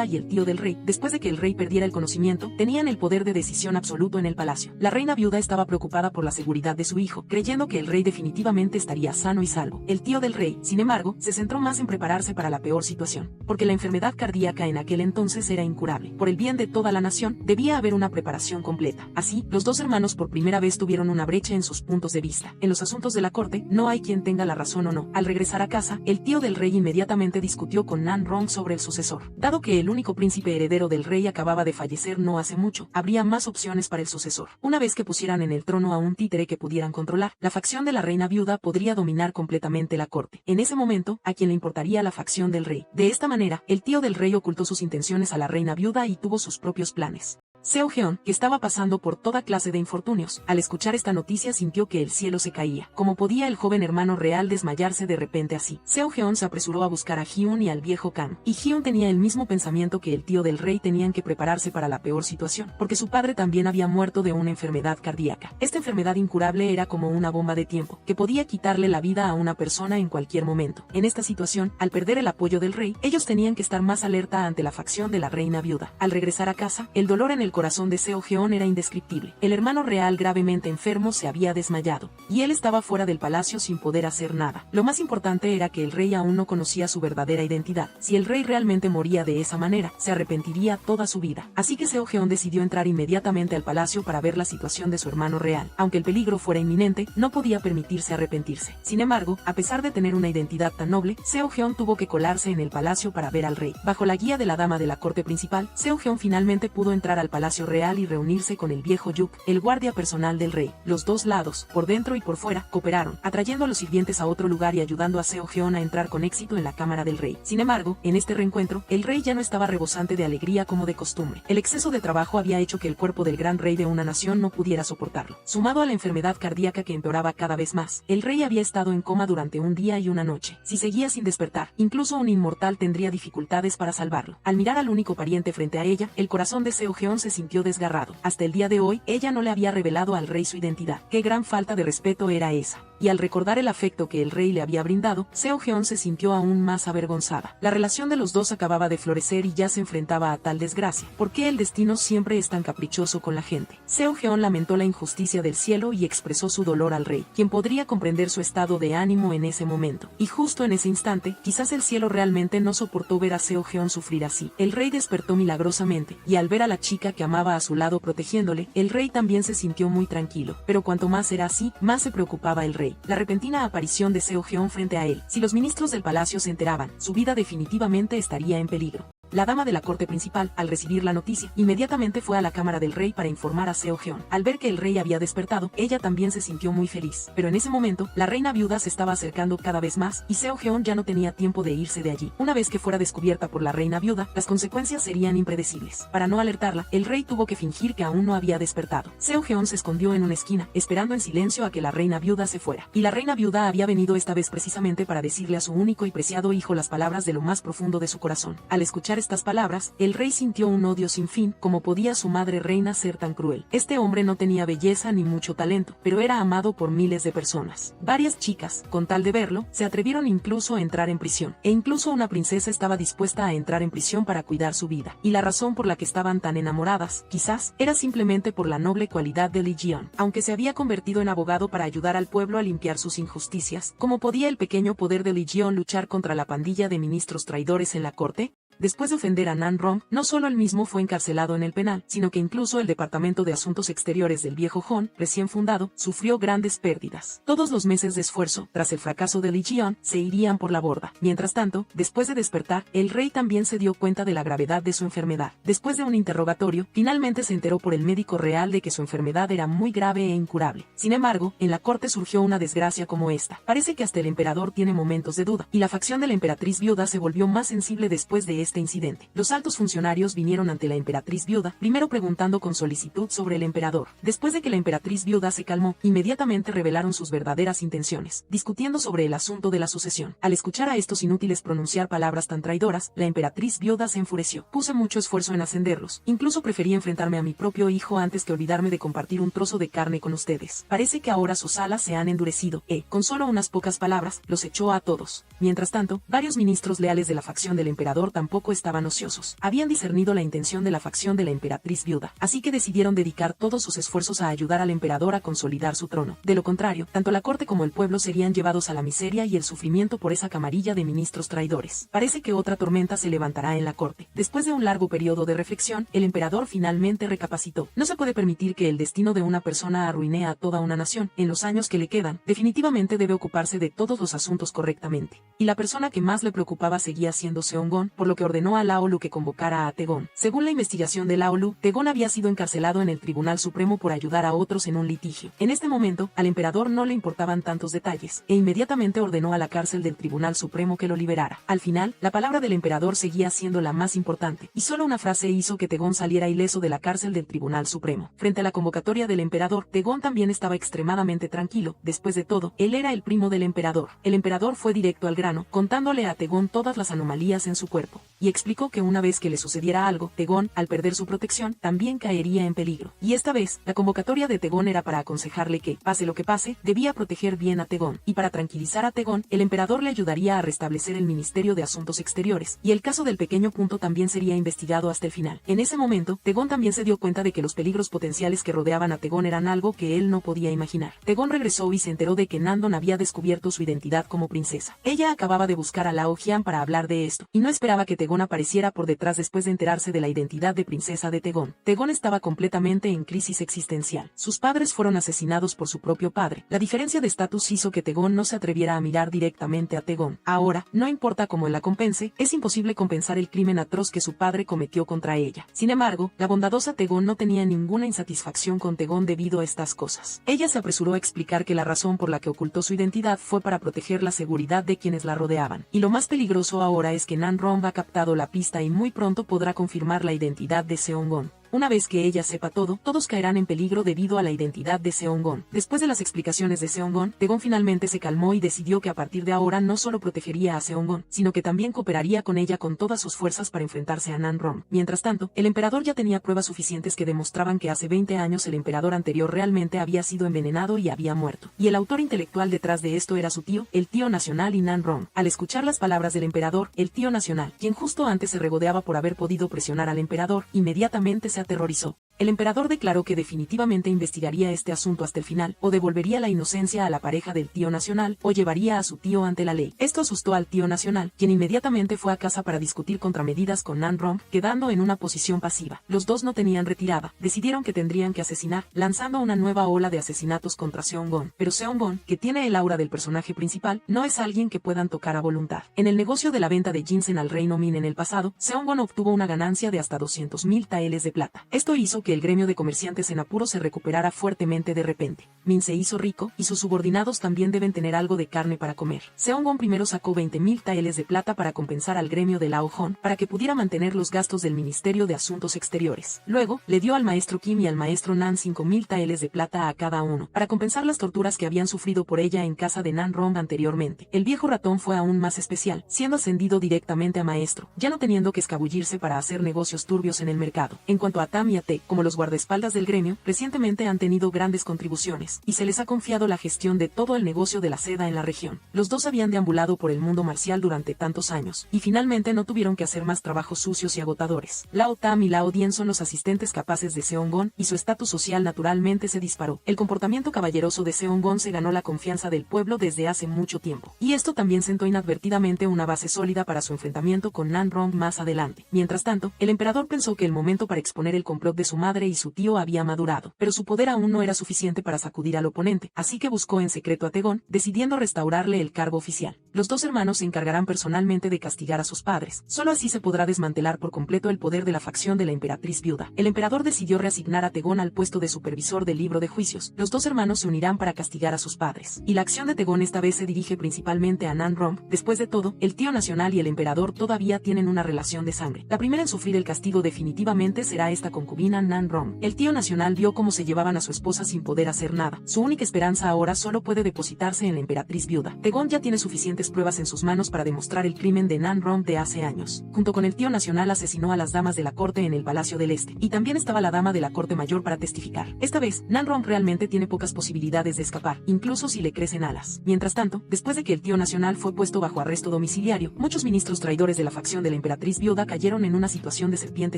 y el tío del rey, después de que el rey perdiera el conocimiento, tenían el poder de decisión absoluto en el palacio. La reina viuda estaba preocupada por la seguridad de su hijo, creyendo que el rey definitivamente estaría sano y salvo. El tío del rey, sin embargo, se centró más en prepararse para la peor situación, porque la enfermedad cardíaca en aquel entonces era incurable. Por el bien de toda la nación, debía haber una preparación completa. Así, los dos hermanos por primera vez tuvieron una brecha en sus puntos de vista. En los asuntos de la corte, no hay quien tenga la razón o no. Al regresar a casa, el tío del rey inmediatamente discutió con Nan Rong sobre el sucesor. Dado que el único príncipe heredero del rey acababa de fallecer no hace mucho, habría más opciones para el sucesor. Una vez que pusieran en el trono a un títere que pudieran controlar, la facción de la reina viuda podría dominar completamente la corte. En ese momento, ¿a quién le importaría la facción del rey? De esta manera, el tío del rey ocultó sus intenciones a la reina viuda y tuvo sus propios planes. Seo Jeon, que estaba pasando por toda clase de infortunios, al escuchar esta noticia sintió que el cielo se caía. ¿Cómo podía el joven hermano real desmayarse de repente así? Seo Jeon se apresuró a buscar a Hyun y al viejo Kang. Y Hyun tenía el mismo pensamiento que el tío del rey. Tenían que prepararse para la peor situación, porque su padre también había muerto de una enfermedad cardíaca. Esta enfermedad incurable era como una bomba de tiempo, que podía quitarle la vida a una persona en cualquier momento. En esta situación, al perder el apoyo del rey, ellos tenían que estar más alerta ante la facción de la reina viuda. Al regresar a casa, el dolor en el corazón de Seo Jeon era indescriptible. El hermano real gravemente enfermo se había desmayado, y él estaba fuera del palacio sin poder hacer nada. Lo más importante era que el rey aún no conocía su verdadera identidad. Si el rey realmente moría de esa manera, se arrepentiría toda su vida. Así que Seo Jeon decidió entrar inmediatamente al palacio para ver la situación de su hermano real. Aunque el peligro fuera inminente, no podía permitirse arrepentirse. Sin embargo, a pesar de tener una identidad tan noble, Seo Jeon tuvo que colarse en el palacio para ver al rey. Bajo la guía de la dama de la corte principal, Seo Jeon finalmente pudo entrar al palacio real y reunirse con el viejo Yuk, el guardia personal del rey. Los dos lados, por dentro y por fuera, cooperaron, atrayendo a los sirvientes a otro lugar y ayudando a Seo Jeon a entrar con éxito en la cámara del rey. Sin embargo, en este reencuentro, el rey ya no estaba rebosante de alegría como de costumbre. El exceso de trabajo había hecho que el cuerpo del gran rey de una nación no pudiera soportarlo. Sumado a la enfermedad cardíaca que empeoraba cada vez más, el rey había estado en coma durante un día y una noche. Si seguía sin despertar, incluso un inmortal tendría dificultades para salvarlo. Al mirar al único pariente frente a ella, el corazón de Seo Jeon se sintió desgarrado. Hasta el día de hoy, ella no le había revelado al rey su identidad. Qué gran falta de respeto era esa. Y al recordar el afecto que el rey le había brindado, Seo-Jeon se sintió aún más avergonzada. La relación de los dos acababa de florecer y ya se enfrentaba a tal desgracia. ¿Por qué el destino siempre es tan caprichoso con la gente? Seo-Jeon lamentó la injusticia del cielo y expresó su dolor al rey, quien podría comprender su estado de ánimo en ese momento. Y justo en ese instante, quizás el cielo realmente no soportó ver a Seo-Jeon sufrir así. El rey despertó milagrosamente, y al ver a la chica que amaba a su lado protegiéndole, el rey también se sintió muy tranquilo. Pero cuanto más era así, más se preocupaba el rey. La repentina aparición de Seo-Jeon frente a él. Si los ministros del palacio se enteraban, su vida definitivamente estaría en peligro. La dama de la corte principal, al recibir la noticia, inmediatamente fue a la cámara del rey para informar a Seo-Jeon. Al ver que el rey había despertado, ella también se sintió muy feliz. Pero en ese momento, la reina viuda se estaba acercando cada vez más, y Seo-Jeon ya no tenía tiempo de irse de allí. Una vez que fuera descubierta por la reina viuda, las consecuencias serían impredecibles. Para no alertarla, el rey tuvo que fingir que aún no había despertado. Seo-Jeon se escondió en una esquina, esperando en silencio a que la reina viuda se fuera. Y la reina viuda había venido esta vez precisamente para decirle a su único y preciado hijo las palabras de lo más profundo de su corazón. Al escuchar estas palabras, el rey sintió un odio sin fin. ¿Cómo podía su madre reina ser tan cruel? Este hombre no tenía belleza ni mucho talento, pero era amado por miles de personas. Varias chicas, con tal de verlo, se atrevieron incluso a entrar en prisión. E incluso una princesa estaba dispuesta a entrar en prisión para cuidar su vida. Y la razón por la que estaban tan enamoradas, quizás, era simplemente por la noble cualidad de Lee Ji-yeon. Aunque se había convertido en abogado para ayudar al pueblo a limpiar sus injusticias, ¿cómo podía el pequeño poder de Lee Ji-yeon luchar contra la pandilla de ministros traidores en la corte? Después de ofender a Nan Rom, no solo él mismo fue encarcelado en el penal, sino que incluso el Departamento de Asuntos Exteriores del viejo Hon, recién fundado, sufrió grandes pérdidas. Todos los meses de esfuerzo, tras el fracaso de Lee Ji-yeon, se irían por la borda. Mientras tanto, después de despertar, el rey también se dio cuenta de la gravedad de su enfermedad. Después de un interrogatorio, finalmente se enteró por el médico real de que su enfermedad era muy grave e incurable. Sin embargo, en la corte surgió una desgracia como esta. Parece que hasta el emperador tiene momentos de duda, y la facción de la emperatriz viuda se volvió más sensible después de este incidente. Los altos funcionarios vinieron ante la emperatriz viuda, primero preguntando con solicitud sobre el emperador. Después de que la emperatriz viuda se calmó, inmediatamente revelaron sus verdaderas intenciones, discutiendo sobre el asunto de la sucesión. Al escuchar a estos inútiles pronunciar palabras tan traidoras, la emperatriz viuda se enfureció. Puse mucho esfuerzo en ascenderlos. Incluso preferí enfrentarme a mi propio hijo antes que olvidarme de compartir un trozo de carne con ustedes. Parece que ahora sus alas se han endurecido. Con solo unas pocas palabras, los echó a todos. Mientras tanto, varios ministros leales de la facción del emperador tampoco estaban ociosos. Habían discernido la intención de la facción de la emperatriz viuda, así que decidieron dedicar todos sus esfuerzos a ayudar al emperador a consolidar su trono. De lo contrario, tanto la corte como el pueblo serían llevados a la miseria y el sufrimiento por esa camarilla de ministros traidores. Parece que otra tormenta se levantará en la corte. Después de un largo periodo de reflexión, el emperador finalmente recapacitó. No se puede permitir que el destino de una persona arruine a toda una nación. En los años que le quedan, definitivamente debe ocuparse de todos los asuntos correctamente. Y la persona que más le preocupaba seguía siendo Seong-gon, por lo que ordenó a Laolu que convocara a Tae-gon. Según la investigación de Laolu, Tae-gon había sido encarcelado en el Tribunal Supremo por ayudar a otros en un litigio. En este momento, al emperador no le importaban tantos detalles, e inmediatamente ordenó a la cárcel del Tribunal Supremo que lo liberara. Al final, la palabra del emperador seguía siendo la más importante, y solo una frase hizo que Tae-gon saliera ileso de la cárcel del Tribunal Supremo. Frente a la convocatoria del emperador, Tae-gon también estaba extremadamente tranquilo. Después de todo, él era el primo del emperador. El emperador fue directo al grano, contándole a Tae-gon todas las anomalías en su cuerpo, y explicó que una vez que le sucediera algo, Tae-gon, al perder su protección, también caería en peligro. Y esta vez, la convocatoria de Tae-gon era para aconsejarle que, pase lo que pase, debía proteger bien a Tae-gon. Y para tranquilizar a Tae-gon, el emperador le ayudaría a restablecer el Ministerio de Asuntos Exteriores, y el caso del pequeño punto también sería investigado hasta el final. En ese momento, Tae-gon también se dio cuenta de que los peligros potenciales que rodeaban a Tae-gon eran algo que él no podía imaginar. Tae-gon regresó y se enteró de que Nandon había descubierto su identidad como princesa. Ella acababa de buscar a Lao Jian para hablar de esto, y no esperaba que Tae-gon apareciera por detrás después de enterarse de la identidad de princesa de Tae-gon. Tae-gon estaba completamente en crisis existencial. Sus padres fueron asesinados por su propio padre. La diferencia de estatus hizo que Tae-gon no se atreviera a mirar directamente a Tae-gon. Ahora, no importa cómo él la compense, es imposible compensar el crimen atroz que su padre cometió contra ella. Sin embargo, la bondadosa Tae-gon no tenía ninguna insatisfacción con Tae-gon debido a estas cosas. Ella se apresuró a explicar que la razón por la que ocultó su identidad fue para proteger la seguridad de quienes la rodeaban. Y lo más peligroso ahora es que Nan Rom ha captado la pista y muy pronto podrá confirmar la identidad de Seong-gon. Una vez que ella sepa todo, todos caerán en peligro debido a la identidad de Seong-gon. Después de las explicaciones de Seong-gon, Taegon finalmente se calmó y decidió que a partir de ahora no solo protegería a Seong-gon, sino que también cooperaría con ella con todas sus fuerzas para enfrentarse a Nan-rom. Mientras tanto, el emperador ya tenía pruebas suficientes que demostraban que hace 20 años el emperador anterior realmente había sido envenenado y había muerto. Y el autor intelectual detrás de esto era su tío, el tío nacional y Nan-rom. Al escuchar las palabras del emperador, el tío nacional, quien justo antes se regodeaba por haber podido presionar al emperador, inmediatamente se aterrorizó. El emperador declaró que definitivamente investigaría este asunto hasta el final, o devolvería la inocencia a la pareja del tío nacional, o llevaría a su tío ante la ley. Esto asustó al tío nacional, quien inmediatamente fue a casa para discutir contramedidas con Nan-rom, quedando en una posición pasiva. Los dos no tenían retirada, decidieron que tendrían que asesinar, lanzando una nueva ola de asesinatos contra Seong-gon. Pero Seong-gon, que tiene el aura del personaje principal, no es alguien que puedan tocar a voluntad. En el negocio de la venta de ginseng al reino Min en el pasado, Seong-gon obtuvo una ganancia de hasta 200.000 taeles de plata. Esto hizo que el gremio de comerciantes en apuro se recuperara fuertemente de repente. Min se hizo rico, y sus subordinados también deben tener algo de carne para comer. Seong-gon primero sacó 20.000 taeles de plata para compensar al gremio de Lao Hon, para que pudiera mantener los gastos del Ministerio de Asuntos Exteriores. Luego, le dio al maestro Kim y al maestro Nan 5.000 taeles de plata a cada uno, para compensar las torturas que habían sufrido por ella en casa de Nan-rom anteriormente. El viejo ratón fue aún más especial, siendo ascendido directamente a maestro, ya no teniendo que escabullirse para hacer negocios turbios en el mercado. En cuanto a Tam y a Tae, como los guardaespaldas del gremio, recientemente han tenido grandes contribuciones, y se les ha confiado la gestión de todo el negocio de la seda en la región. Los dos habían deambulado por el mundo marcial durante tantos años, y finalmente no tuvieron que hacer más trabajos sucios y agotadores. Lao Tam y Lao Dien son los asistentes capaces de Seong-gon, y su estatus social naturalmente se disparó. El comportamiento caballeroso de Seong-gon se ganó la confianza del pueblo desde hace mucho tiempo, y esto también sentó inadvertidamente una base sólida para su enfrentamiento con Nan-rom más adelante. Mientras tanto, el emperador pensó que el momento para exponer el complot de su madre y su tío había madurado, pero su poder aún no era suficiente para sacudir al oponente, así que buscó en secreto a Taegon, decidiendo restaurarle el cargo oficial. Los dos hermanos se encargarán personalmente de castigar a sus padres. Solo así se podrá desmantelar por completo el poder de la facción de la emperatriz viuda. El emperador decidió reasignar a Taegon al puesto de supervisor del libro de juicios. Los dos hermanos se unirán para castigar a sus padres. Y la acción de Taegon esta vez se dirige principalmente a Nan-rom. Después de todo, el tío nacional y el emperador todavía tienen una relación de sangre. La primera en sufrir el castigo definitivamente será esta concubina Nan-rom. El tío nacional vio cómo se llevaban a su esposa sin poder hacer nada. Su única esperanza ahora solo puede depositarse en la emperatriz viuda. Taegon ya tiene suficientes pruebas en sus manos para demostrar el crimen de Nan-rom de hace años. Junto con el tío nacional asesinó a las damas de la corte en el Palacio del Este, y también estaba la dama de la corte mayor para testificar. Esta vez, Nan-rom realmente tiene pocas posibilidades de escapar, incluso si le crecen alas. Mientras tanto, después de que el tío nacional fue puesto bajo arresto domiciliario, muchos ministros traidores de la facción de la emperatriz viuda cayeron en una situación de serpiente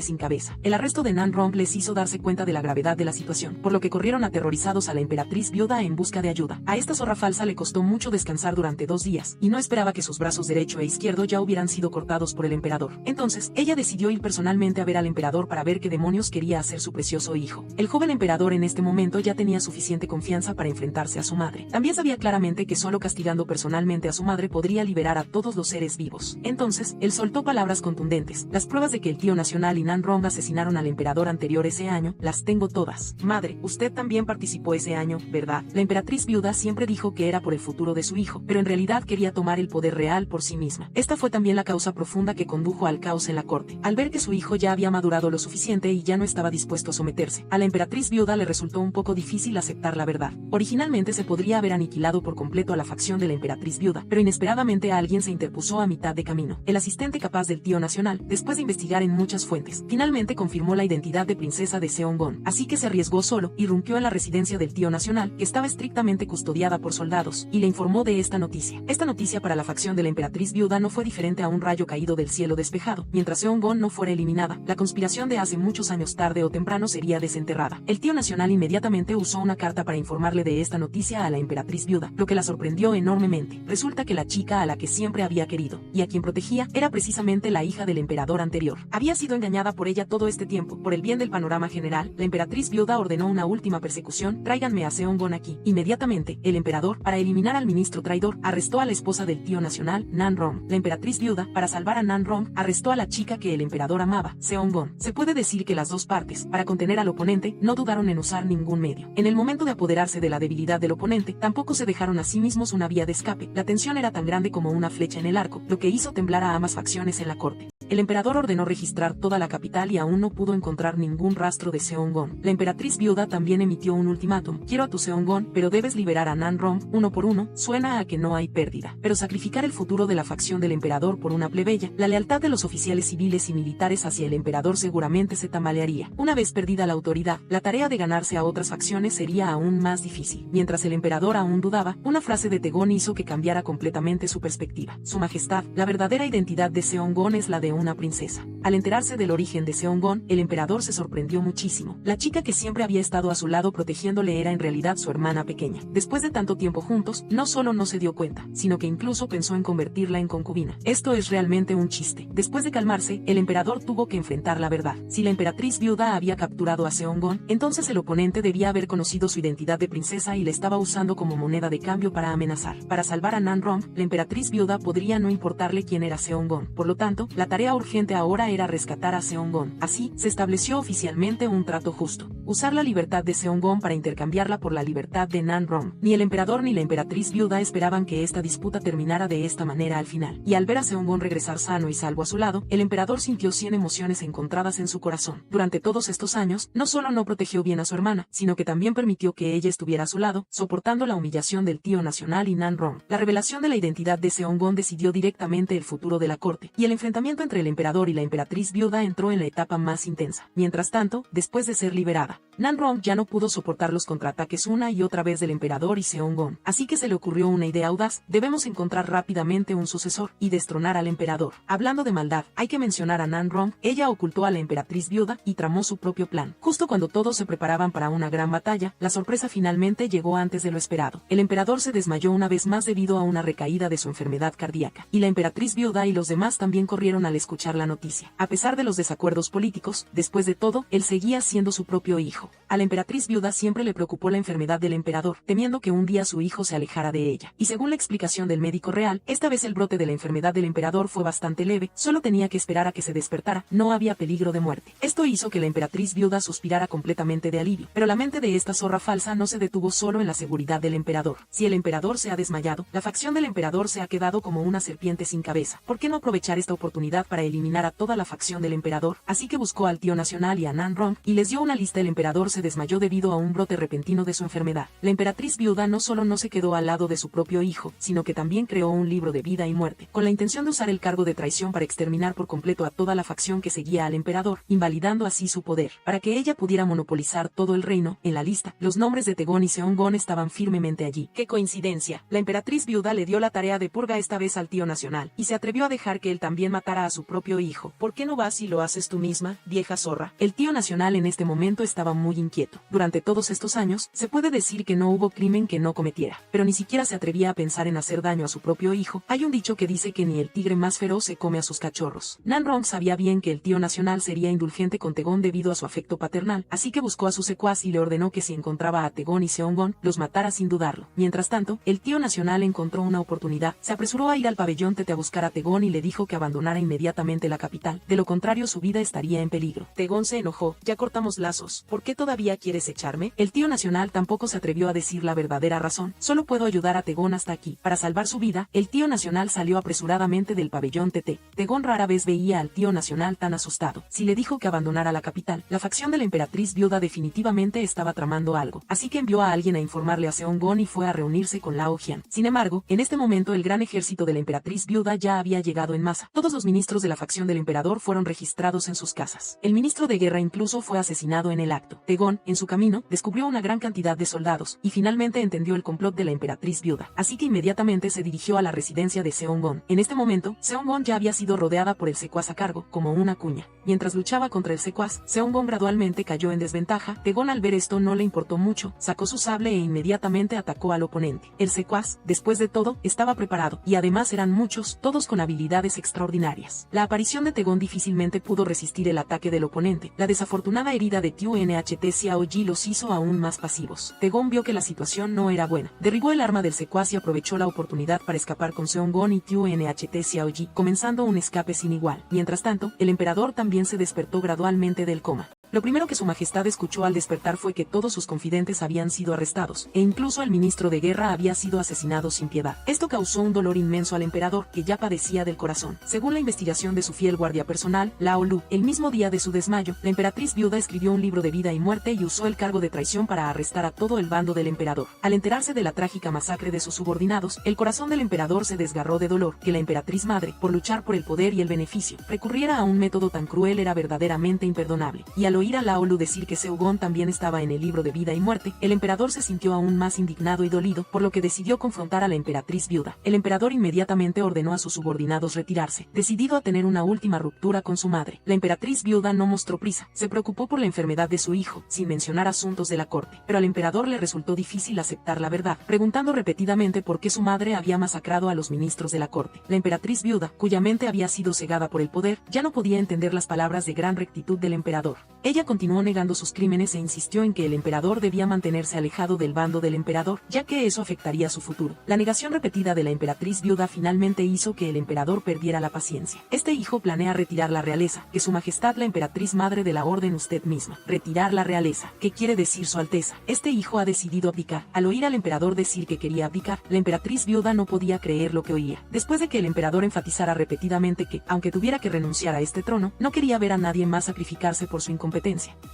sin cabeza. El arresto de Nan-rom les hizo darse cuenta de la gravedad de la situación, por lo que corrieron aterrorizados a la emperatriz viuda en busca de ayuda. A esta zorra falsa le costó mucho descansar durante 2 días, y no esperaba que sus brazos derecho e izquierdo ya hubieran sido cortados por el emperador. Entonces, ella decidió ir personalmente a ver al emperador para ver qué demonios quería hacer su precioso hijo. El joven emperador en este momento ya tenía suficiente confianza para enfrentarse a su madre. También sabía claramente que solo castigando personalmente a su madre podría liberar a todos los seres vivos. Entonces, él soltó palabras contundentes. Las pruebas de que el tío nacional y Nan-rom asesinaron al emperador anterior ese año, las tengo todas. Madre, usted también participó ese año, ¿verdad? La emperatriz viuda siempre dijo que era por el futuro de su hijo, pero en realidad quería tomar el poder real por sí misma. Esta fue también la causa profunda que condujo al caos en la corte. Al ver que su hijo ya había madurado lo suficiente y ya no estaba dispuesto a someterse, a la emperatriz viuda le resultó un poco difícil aceptar la verdad. Originalmente se podría haber aniquilado por completo a la facción de la emperatriz viuda, pero inesperadamente alguien se interpuso a mitad de camino. El asistente capaz del tío nacional, después de investigar en muchas fuentes, finalmente confirmó la identidad de princesa de Seong-gon, así que se arriesgó solo, irrumpió en la residencia del tío nacional, que estaba estrictamente custodiada por soldados, y le informó de esta noticia. Esta noticia para la facción de la emperatriz viuda no fue diferente a un rayo caído del cielo despejado. Mientras Seong-gon no fuera eliminada, la conspiración de hace muchos años tarde o temprano sería desenterrada. El tío nacional inmediatamente usó una carta para informarle de esta noticia a la emperatriz viuda, lo que la sorprendió enormemente. Resulta que la chica a la que siempre había querido, y a quien protegía, era precisamente la hija del emperador anterior. Había sido engañada por ella todo este tiempo. Por el bien del panorama general, la emperatriz viuda ordenó una última persecución. Tráiganme a Seong-gon aquí. Inmediatamente, el emperador, para eliminar al ministro traidor, arrestó a la esposa del tío nacional, Nan-rom. La emperatriz viuda, para salvar a Nan-rom, arrestó a la chica que el emperador amaba, Seong-gon. Se puede decir que las dos partes, para contener al oponente, no dudaron en usar ningún medio. En el momento de apoderarse de la debilidad del oponente, tampoco se dejaron a sí mismos una vía de escape. La tensión era tan grande como una flecha en el arco, lo que hizo temblar a ambas facciones en la corte. El emperador ordenó registrar toda la capital y aún no pudo encontrar ningún rastro de Seongón. La emperatriz viuda también emitió un ultimátum: quiero a tu Seongón, pero debes liberar a Nanrong uno por uno. Suena a que no hay pérdida, pero sacrificar el futuro de la facción del emperador por una plebeya, la lealtad de los oficiales civiles y militares hacia el emperador seguramente se tambalearía. Una vez perdida la autoridad, la tarea de ganarse a otras facciones sería aún más difícil. Mientras el emperador aún dudaba, una frase de Taegong hizo que cambiara completamente su perspectiva. Su majestad, la verdadera identidad de Seongón es la de una princesa. Al enterarse del origen de Seongón, el emperador se sorprendió muchísimo. La chica que siempre había estado a su lado protegiéndole era en realidad su hermana pequeña. Después de tanto tiempo juntos, no solo no se dio cuenta, sino que incluso pensó en convertirla en concubina. Esto es realmente un chiste. Después de calmarse, el emperador tuvo que enfrentar la verdad. Si la emperatriz viuda había capturado a Seongón, entonces el oponente debía haber conocido su identidad de princesa y le estaba usando como moneda de cambio para amenazar. Para salvar a Nanrong, la emperatriz viuda podría no importarle quién era Seongón. Por lo tanto, la tarea urgente ahora era rescatar a Seongón. Así, se estableció oficialmente un trato justo: usar la libertad de Seongón para intercambiarla por la libertad de Nanrong. Ni el emperador ni la emperatriz viuda esperaban que esta disputa terminara de esta manera al final. Y al ver a Seongón regresar sano y salvo a su lado, el emperador sintió 100 emociones encontradas en su corazón. Durante todos estos años, no solo no protegió bien a su hermana, sino que también permitió que ella estuviera a su lado, soportando la humillación del tío nacional y Nanrong. La revelación de la identidad de Seongón decidió directamente el futuro de la corte, y el enfrentamiento entre el emperador y la emperatriz viuda entró en la etapa más intensa. Mientras tanto, después de ser liberada, Nanrong ya no pudo soportar los contraataques una y otra vez del emperador y Seongón, así que se le ocurrió una idea audaz: debemos encontrar rápidamente un sucesor y destronar al emperador. Hablando de maldad, hay que mencionar a Nanrong. Ella ocultó a la emperatriz viuda y tramó su propio plan. Justo cuando todos se preparaban para una gran batalla, la sorpresa finalmente llegó antes de lo esperado. El emperador se desmayó una vez más debido a una recaída de su enfermedad cardíaca, y la emperatriz viuda y los demás también corrieron al escuchar la noticia. A pesar de los desacuerdos políticos, después de todo, él seguía siendo su propio hijo. A la emperatriz viuda siempre le preocupó la enfermedad del emperador, temiendo que un día su hijo se alejara de ella. Y según la explicación del médico real, esta vez el brote de la enfermedad del emperador fue bastante leve, solo tenía que esperar a que se despertara, no había peligro de muerte. Esto hizo que la emperatriz viuda suspirara completamente de alivio, pero la mente de esta zorra falsa no se detuvo solo en la seguridad del emperador. Si el emperador se ha desmayado, la facción del emperador se ha quedado como una serpiente sin cabeza. ¿Por qué no aprovechar esta oportunidad para eliminar a toda la facción del emperador? Así que buscó al tío nacional y a Nanrong, y les dio una lista. El emperador se desmayó debido a un brote repentino de su enfermedad. La emperatriz viuda no solo no se quedó al lado de su propio hijo, sino que también creó un libro de vida y muerte, con la intención de usar el cargo de traición para exterminar por completo a toda la facción que seguía al emperador, invalidando así su poder, para que ella pudiera monopolizar todo el reino. En la lista, los nombres de Taegong y Seongón estaban firmemente allí. ¡Qué coincidencia! La emperatriz viuda le dio la tarea de purga esta vez al tío nacional, y se atrevió a dejar que él también matara a su propio hijo. ¿Por qué no vas y lo haces tú misma, vieja zorra? El tío nacional en este momento estaba muy inquieto. Durante todos estos años, se puede decir que no hubo crimen que no cometiera, pero ni siquiera se atrevía a pensar en hacer daño a su propio hijo. Hay un dicho que dice que ni el tigre más feroz se come a sus cachorros. Nanrong sabía bien que el tío nacional sería indulgente con Taegong debido a su afecto paternal, así que buscó a su secuaz y le ordenó que si encontraba a Taegong y Seongón, los matara sin dudarlo. Mientras tanto, el tío nacional encontró una oportunidad. Se apresuró a ir al pabellón Tete a buscar a Taegong y le dijo que abandonara inmediatamente la capital, de lo contrario su vida estaría en peligro. Taegong se enojó: ya cortamos lazos, ¿por qué todavía quieres echarme? El tío nacional tampoco se atrevió a decir la verdadera razón: solo puedo ayudar a Taegong hasta aquí. Para salvar su vida, el tío nacional salió apresuradamente del pabellón Tete. Taegong rara vez veía al tío nacional tan asustado. Si le dijo que abandonara la capital, la facción de la emperatriz viuda definitivamente estaba tramando algo, así que envió a alguien a informarle a Seongón y fue a reunirse con Lao Jian. Sin embargo, en este momento el gran ejército de la emperatriz viuda ya había llegado en masa. Todos los ministros de la facción del emperador fueron registrados en sus casas. El ministro de guerra incluso fue asesinado en el acto. Taegong, en su camino, descubrió una gran cantidad de soldados, y finalmente entendió el complot de la emperatriz viuda, así que inmediatamente se dirigió a la residencia de Seongón. En este momento, Seongón ya había sido rodeada por el secuaz a cargo, como una cuña. Mientras luchaba contra el secuaz, Seongón gradualmente cayó en desventaja. Taegong al ver esto no le importó mucho, sacó su sable e inmediatamente atacó al oponente. El secuaz, después de todo, estaba preparado, y además eran muchos, todos con habilidades extraordinarias. La aparición de Taegong difícilmente pudo resistir el ataque del oponente. La desafortunada herida de Tiu Nht Xiaoji los hizo aún más pasivos. Taegong vio que la situación no era buena. Derribó el arma del secuaz y aprovechó la oportunidad para escapar con Seongón y Tiu Nht Xiaoji, comenzando un escape sin igual. Mientras tanto, el emperador también se despertó gradualmente del coma. Lo primero que su majestad escuchó al despertar fue que todos sus confidentes habían sido arrestados, e incluso el ministro de guerra había sido asesinado sin piedad. Esto causó un dolor inmenso al emperador, que ya padecía del corazón. Según la investigación de su fiel guardia personal, Lao Lu, el mismo día de su desmayo, la emperatriz viuda escribió un libro de vida y muerte y usó el cargo de traición para arrestar a todo el bando del emperador. Al enterarse de la trágica masacre de sus subordinados, el corazón del emperador se desgarró de dolor. Que la emperatriz madre, por luchar por el poder y el beneficio, recurriera a un método tan cruel era verdaderamente imperdonable. Y al oír a Lao Lu decir que Seogon también estaba en el libro de vida y muerte, el emperador se sintió aún más indignado y dolido, por lo que decidió confrontar a la emperatriz viuda. El emperador inmediatamente ordenó a sus subordinados retirarse, decidido a tener una última ruptura con su madre. La emperatriz viuda no mostró prisa, se preocupó por la enfermedad de su hijo, sin mencionar asuntos de la corte, pero al emperador le resultó difícil aceptar la verdad, preguntando repetidamente por qué su madre había masacrado a los ministros de la corte. La emperatriz viuda, cuya mente había sido cegada por el poder, ya no podía entender las palabras de gran rectitud del emperador. Ella continuó negando sus crímenes e insistió en que el emperador debía mantenerse alejado del bando del emperador, ya que eso afectaría su futuro. La negación repetida de la emperatriz viuda finalmente hizo que el emperador perdiera la paciencia. Este hijo planea retirar la realeza, que su majestad la emperatriz madre de la orden usted misma. Retirar la realeza, ¿qué quiere decir su alteza? Este hijo ha decidido abdicar. Al oír al emperador decir que quería abdicar, la emperatriz viuda no podía creer lo que oía. Después de que el emperador enfatizara repetidamente que, aunque tuviera que renunciar a este trono, no quería ver a nadie más sacrificarse por su incompetencia.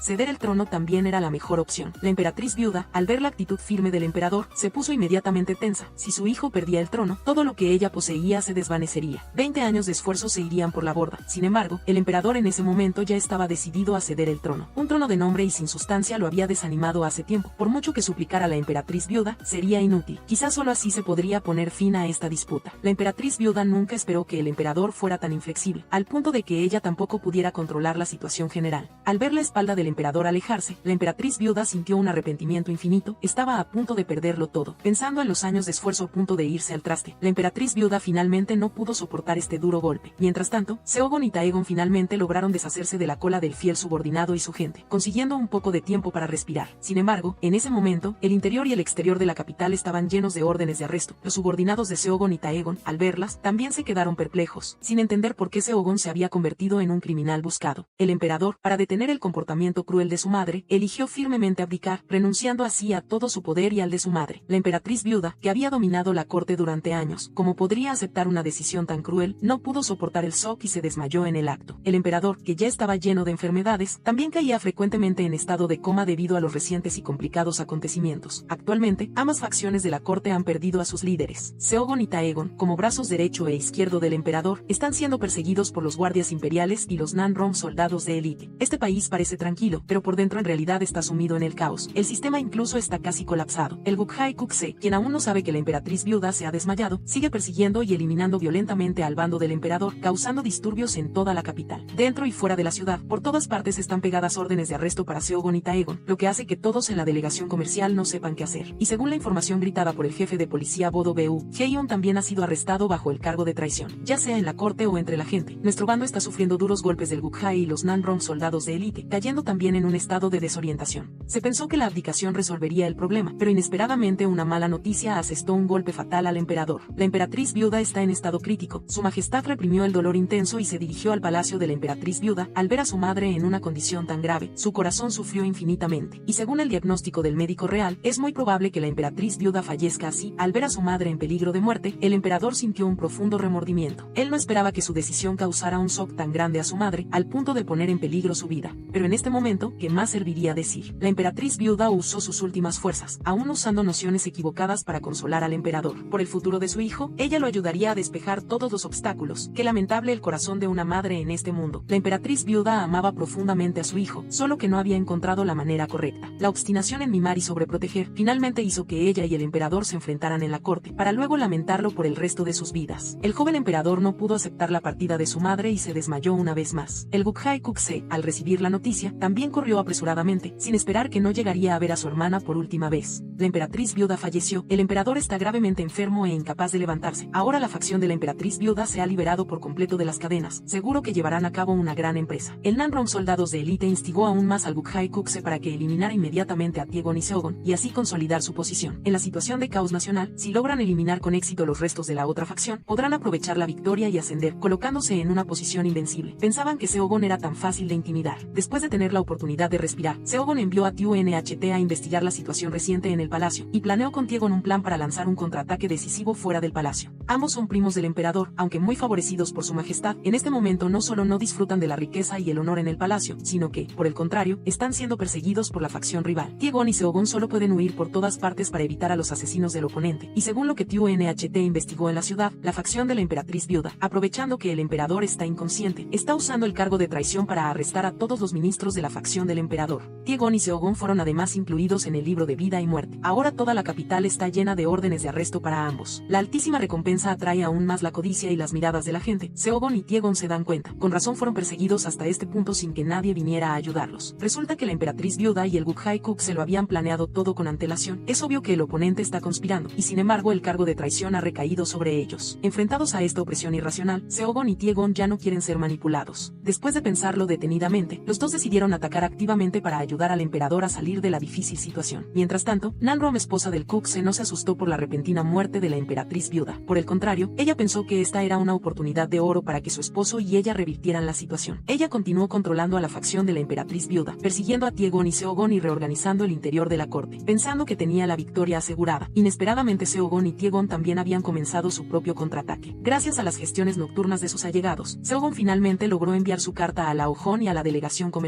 Ceder el trono también era la mejor opción. La emperatriz viuda, al ver la actitud firme del emperador, se puso inmediatamente tensa. Si su hijo perdía el trono, todo lo que ella poseía se desvanecería. 20 años de esfuerzo se irían por la borda. Sin embargo, el emperador en ese momento ya estaba decidido a ceder el trono. Un trono de nombre y sin sustancia lo había desanimado hace tiempo. Por mucho que suplicara a la emperatriz viuda, sería inútil. Quizás solo así se podría poner fin a esta disputa. La emperatriz viuda nunca esperó que el emperador fuera tan inflexible, al punto de que ella tampoco pudiera controlar la situación general. Al ver la espalda del emperador alejarse, la emperatriz viuda sintió un arrepentimiento infinito. Estaba a punto de perderlo todo, pensando en los años de esfuerzo a punto de irse al traste. La emperatriz viuda finalmente no pudo soportar este duro golpe. Mientras tanto, Seogon y Taegon finalmente lograron deshacerse de la cola del fiel subordinado y su gente, consiguiendo un poco de tiempo para respirar. Sin embargo, en ese momento, el interior y el exterior de la capital estaban llenos de órdenes de arresto. Los subordinados de Seogon y Taegon, al verlas, también se quedaron perplejos, sin entender por qué Seogon se había convertido en un criminal buscado. El emperador, para detener el comportamiento cruel de su madre, eligió firmemente abdicar, renunciando así a todo su poder y al de su madre. La emperatriz viuda, que había dominado la corte durante años, como podría aceptar una decisión tan cruel, no pudo soportar el shock y se desmayó en el acto. El emperador, que ya estaba lleno de enfermedades, también caía frecuentemente en estado de coma debido a los recientes y complicados acontecimientos. Actualmente, ambas facciones de la corte han perdido a sus líderes. Seogon y Taegon, como brazos derecho e izquierdo del emperador, están siendo perseguidos por los guardias imperiales y los Nanrom soldados de élite. Este país parece tranquilo, pero por dentro en realidad está sumido en el caos. El sistema incluso está casi colapsado. El Gukhai Kukse, quien aún no sabe que la emperatriz viuda se ha desmayado, sigue persiguiendo y eliminando violentamente al bando del emperador, causando disturbios en toda la capital. Dentro y fuera de la ciudad, por todas partes están pegadas órdenes de arresto para Seogon y Taegon, lo que hace que todos en la delegación comercial no sepan qué hacer. Y según la información gritada por el jefe de policía Bodo Bu, Heion también ha sido arrestado bajo el cargo de traición, ya sea en la corte o entre la gente. Nuestro bando está sufriendo duros golpes del Gukhai y los Nanrom soldados de élite, cayendo también en un estado de desorientación. Se pensó que la abdicación resolvería el problema, pero inesperadamente una mala noticia asestó un golpe fatal al emperador. La emperatriz viuda está en estado crítico. Su majestad reprimió el dolor intenso y se dirigió al palacio de la emperatriz viuda. Al ver a su madre en una condición tan grave, su corazón sufrió infinitamente. Y según el diagnóstico del médico real, es muy probable que la emperatriz viuda fallezca así. Al ver a su madre en peligro de muerte, el emperador sintió un profundo remordimiento. Él no esperaba que su decisión causara un shock tan grande a su madre, al punto de poner en peligro su vida. Pero en este momento, ¿qué más serviría decir? La emperatriz viuda usó sus últimas fuerzas, aún usando nociones equivocadas para consolar al emperador. Por el futuro de su hijo, ella lo ayudaría a despejar todos los obstáculos. Qué lamentable el corazón de una madre en este mundo. La emperatriz viuda amaba profundamente a su hijo, solo que no había encontrado la manera correcta. La obstinación en mimar y sobreproteger finalmente hizo que ella y el emperador se enfrentaran en la corte, para luego lamentarlo por el resto de sus vidas. El joven emperador no pudo aceptar la partida de su madre y se desmayó una vez más. El Gukhai Kukse, al recibir la noticia, también corrió apresuradamente, sin esperar que no llegaría a ver a su hermana por última vez. La emperatriz viuda falleció. El emperador está gravemente enfermo e incapaz de levantarse. Ahora la facción de la emperatriz viuda se ha liberado por completo de las cadenas. Seguro que llevarán a cabo una gran empresa. El Nanrom soldados de élite instigó aún más al Gukhai Kukse para que eliminara inmediatamente a Taegon y Seogon, y así consolidar su posición. En la situación de caos nacional, si logran eliminar con éxito los restos de la otra facción, podrán aprovechar la victoria y ascender, colocándose en una posición invencible. Pensaban que Seogon era tan fácil de intimidar. Después Después de tener la oportunidad de respirar, Seogon envió a TUNHT a investigar la situación reciente en el palacio, y planeó con Tiegon un plan para lanzar un contraataque decisivo fuera del palacio. Ambos son primos del emperador, aunque muy favorecidos por su majestad. En este momento no solo no disfrutan de la riqueza y el honor en el palacio, sino que, por el contrario, están siendo perseguidos por la facción rival. Tiegon y Seogon solo pueden huir por todas partes para evitar a los asesinos del oponente, y según lo que TUNHT investigó en la ciudad, la facción de la emperatriz viuda, aprovechando que el emperador está inconsciente, está usando el cargo de traición para arrestar a todos los ministros de la facción del emperador. Tiegon y Seogon fueron además incluidos en el libro de vida y muerte. Ahora toda la capital está llena de órdenes de arresto para ambos. La altísima recompensa atrae aún más la codicia y las miradas de la gente. Seogon y Tiegon se dan cuenta. Con razón fueron perseguidos hasta este punto sin que nadie viniera a ayudarlos. Resulta que la emperatriz viuda y el Gukhae-Kuk se lo habían planeado todo con antelación. Es obvio que el oponente está conspirando, y sin embargo el cargo de traición ha recaído sobre ellos. Enfrentados a esta opresión irracional, Seogon y Tiegon ya no quieren ser manipulados. Después de pensarlo detenidamente, los dos decidieron atacar activamente para ayudar al emperador a salir de la difícil situación. Mientras tanto, Nanrom, esposa del Kukse, no se asustó por la repentina muerte de la emperatriz viuda. Por el contrario, ella pensó que esta era una oportunidad de oro para que su esposo y ella revirtieran la situación. Ella continuó controlando a la facción de la emperatriz viuda, persiguiendo a Tiegon y Seogon y reorganizando el interior de la corte, pensando que tenía la victoria asegurada. Inesperadamente Seogon y Tiegon también habían comenzado su propio contraataque. Gracias a las gestiones nocturnas de sus allegados, Seogon finalmente logró enviar su carta a Laohon y a la delegación comercial.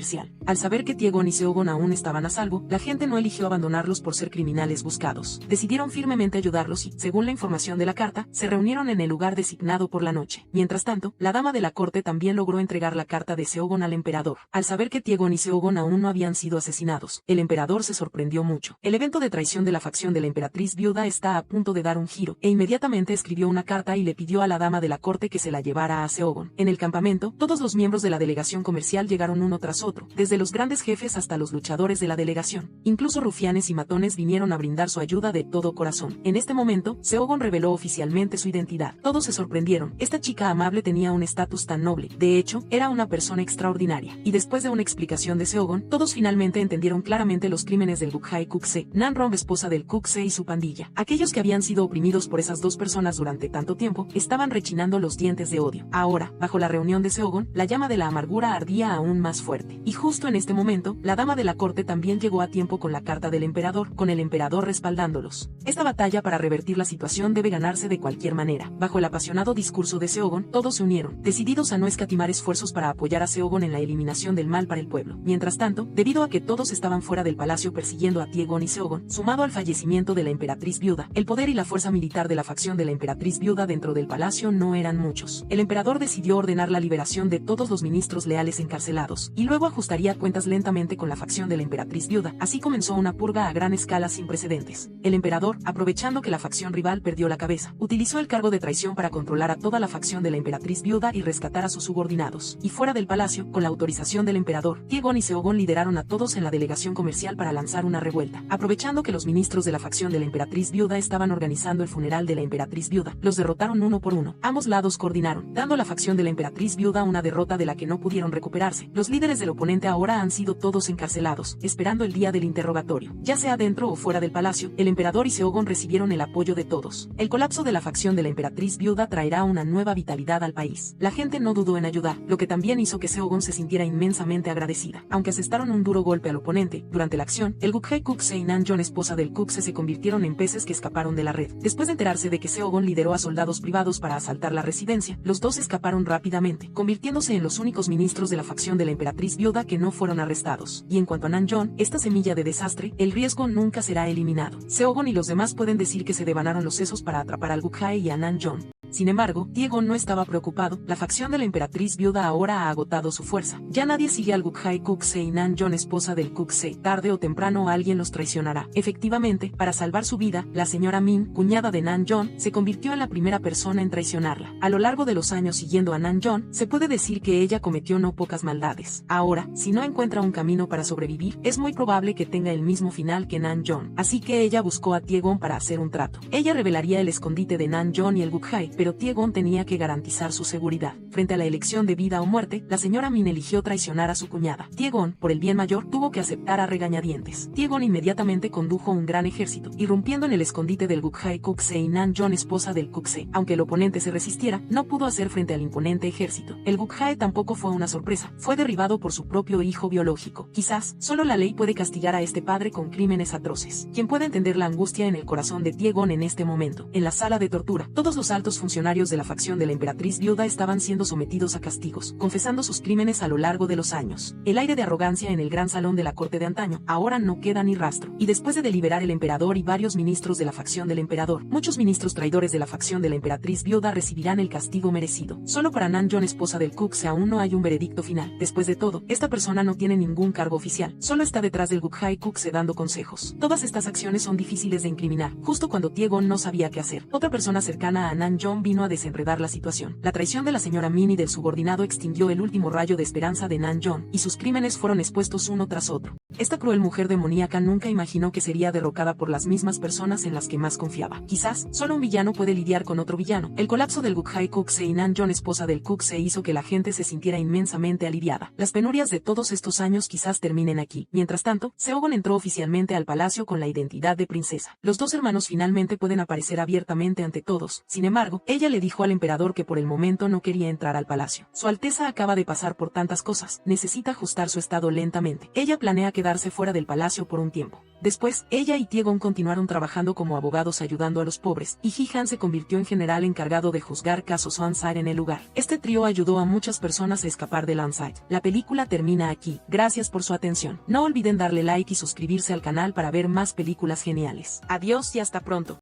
Al saber que Tiegon y Seogon aún estaban a salvo, la gente no eligió abandonarlos por ser criminales buscados. Decidieron firmemente ayudarlos y, según la información de la carta, se reunieron en el lugar designado por la noche. Mientras tanto, la dama de la corte también logró entregar la carta de Seogon al emperador. Al saber que Tiegon y Seogon aún no habían sido asesinados, el emperador se sorprendió mucho. El evento de traición de la facción de la emperatriz viuda está a punto de dar un giro, e inmediatamente escribió una carta y le pidió a la dama de la corte que se la llevara a Seogon. En el campamento, todos los miembros de la delegación comercial llegaron uno tras otro, desde los grandes jefes hasta los luchadores de la delegación. Incluso rufianes y matones vinieron a brindar su ayuda de todo corazón. En este momento, Seogon reveló oficialmente su identidad. Todos se sorprendieron. Esta chica amable tenía un estatus tan noble. De hecho, era una persona extraordinaria. Y después de una explicación de Seogon, todos finalmente entendieron claramente los crímenes del Gukhae-Kukse, Nanrom, esposa del Kukse, y su pandilla. Aquellos que habían sido oprimidos por esas dos personas durante tanto tiempo, estaban rechinando los dientes de odio. Ahora, bajo la reunión de Seogon, la llama de la amargura ardía aún más fuerte. Y justo en este momento, la dama de la corte también llegó a tiempo con la carta del emperador, con el emperador respaldándolos. Esta batalla para revertir la situación debe ganarse de cualquier manera. Bajo el apasionado discurso de Seogon, todos se unieron, decididos a no escatimar esfuerzos para apoyar a Seogon en la eliminación del mal para el pueblo. Mientras tanto, debido a que todos estaban fuera del palacio persiguiendo a Tiegon y Seogon, sumado al fallecimiento de la emperatriz viuda, el poder y la fuerza militar de la facción de la emperatriz viuda dentro del palacio no eran muchos. El emperador decidió ordenar la liberación de todos los ministros leales encarcelados, y luego ajustaría cuentas lentamente con la facción de la emperatriz viuda. Así comenzó una purga a gran escala sin precedentes. El emperador, aprovechando que la facción rival perdió la cabeza, utilizó el cargo de traición para controlar a toda la facción de la emperatriz viuda y rescatar a sus subordinados. Y fuera del palacio, con la autorización del emperador, Tiegon y Seogon lideraron a todos en la delegación comercial para lanzar una revuelta. Aprovechando que los ministros de la facción de la emperatriz viuda estaban organizando el funeral de la emperatriz viuda, los derrotaron uno por uno. Ambos lados coordinaron, dando a la facción de la emperatriz viuda una derrota de la que no pudieron recuperarse. Los líderes del oponente ahora han sido todos encarcelados, esperando el día del interrogatorio. Ya sea dentro o fuera del palacio, el emperador y Seogon recibieron el apoyo de todos. El colapso de la facción de la emperatriz viuda traerá una nueva vitalidad al país. La gente no dudó en ayudar, lo que también hizo que Seogon se sintiera inmensamente agradecida. Aunque asestaron un duro golpe al oponente, durante la acción, el Gukhae-Kukse y Nanjon, esposa del Kukse, se convirtieron en peces que escaparon de la red. Después de enterarse de que Seogon lideró a soldados privados para asaltar la residencia, los dos escaparon rápidamente, convirtiéndose en los únicos ministros de la facción de la emperatriz viuda que no fueron arrestados. Y en cuanto a Nanjon, esta semilla de desastre, el riesgo nunca será eliminado. Seogon y los demás pueden decir que se devanaron los sesos para atrapar al Gukhae y a Nanjon. Sin embargo, Tiegon no estaba preocupado. La facción de la emperatriz viuda ahora ha agotado su fuerza. Ya nadie sigue al Gukhae-Kukse y Nanjon, esposa del Kukse. Tarde o temprano alguien los traicionará. Efectivamente, para salvar su vida, la señora Min, cuñada de Nanjon, se convirtió en la primera persona en traicionarla. A lo largo de los años siguiendo a Nanjon, se puede decir que ella cometió no pocas maldades. Ahora, si no encuentra un camino para sobrevivir, es muy probable que tenga el mismo final que Nanjon. Así que ella buscó a Tiegon para hacer un trato. Ella revelaría el escondite de Nanjon y el Gukhae, pero Tiegon tenía que garantizar su seguridad. Frente a la elección de vida o muerte, la señora Min eligió traicionar a su cuñada. Tiegon, por el bien mayor, tuvo que aceptar a regañadientes. Tiegon inmediatamente condujo un gran ejército, irrumpiendo en el escondite del Gukhae-Kukse y Nanjon, esposa del Kukse. Aunque el oponente se resistiera, no pudo hacer frente al imponente ejército. El Gukhae tampoco fue una sorpresa. Fue derribado por su propio hijo biológico. Quizás, solo la ley puede castigar a este padre con crímenes atroces. ¿Quién puede entender la angustia en el corazón de Tie-Gon en este momento? En la sala de tortura, todos los altos funcionarios de la facción de la emperatriz viuda estaban siendo sometidos a castigos, confesando sus crímenes a lo largo de los años. El aire de arrogancia en el gran salón de la corte de antaño, ahora no queda ni rastro. Y después de deliberar el emperador y varios ministros de la facción del emperador, muchos ministros traidores de la facción de la emperatriz viuda recibirán el castigo merecido. Solo para Namjoon, esposa del Cuxe, aún no hay un veredicto final. Después de todo, esta persona no tiene ningún cargo oficial, solo está detrás del Gukhay Cuxe dando consejos. Todas estas acciones son difíciles de incriminar, justo cuando Tie-Gon no sabía qué hacer. Otra persona cercana a Namjoon vino a desenredar la situación. La traición de la señora Min y del subordinado extinguió el último rayo de esperanza de Namjoon, y sus crímenes fueron expuestos uno tras otro. Esta cruel mujer demoníaca nunca imaginó que sería derrocada por las mismas personas en las que más confiaba. Quizás, solo un villano puede lidiar con otro villano. El colapso del Gukhay Cuxe y Namjoon, esposa del Cuxe, hizo que la gente se sintiera inmensamente aliviada. Las penurias de todos estos años quizás terminen aquí. Mientras tanto, Seo-gon entró oficialmente al palacio con la identidad de princesa. Los dos hermanos finalmente pueden aparecer abiertamente ante todos. Sin embargo, ella le dijo al emperador que por el momento no quería entrar al palacio. Su Alteza acaba de pasar por tantas cosas, necesita ajustar su estado lentamente. Ella planea quedarse fuera del palacio por un tiempo. Después, ella y Tie-Gon continuaron trabajando como abogados ayudando a los pobres, y Ji-Han se convirtió en general encargado de juzgar casos Lanside en el lugar. Este trío ayudó a muchas personas a escapar de Lanside. La película termina aquí. Gracias por su atención. No olviden darle like y suscribirse al canal para ver más películas geniales. Adiós y hasta pronto.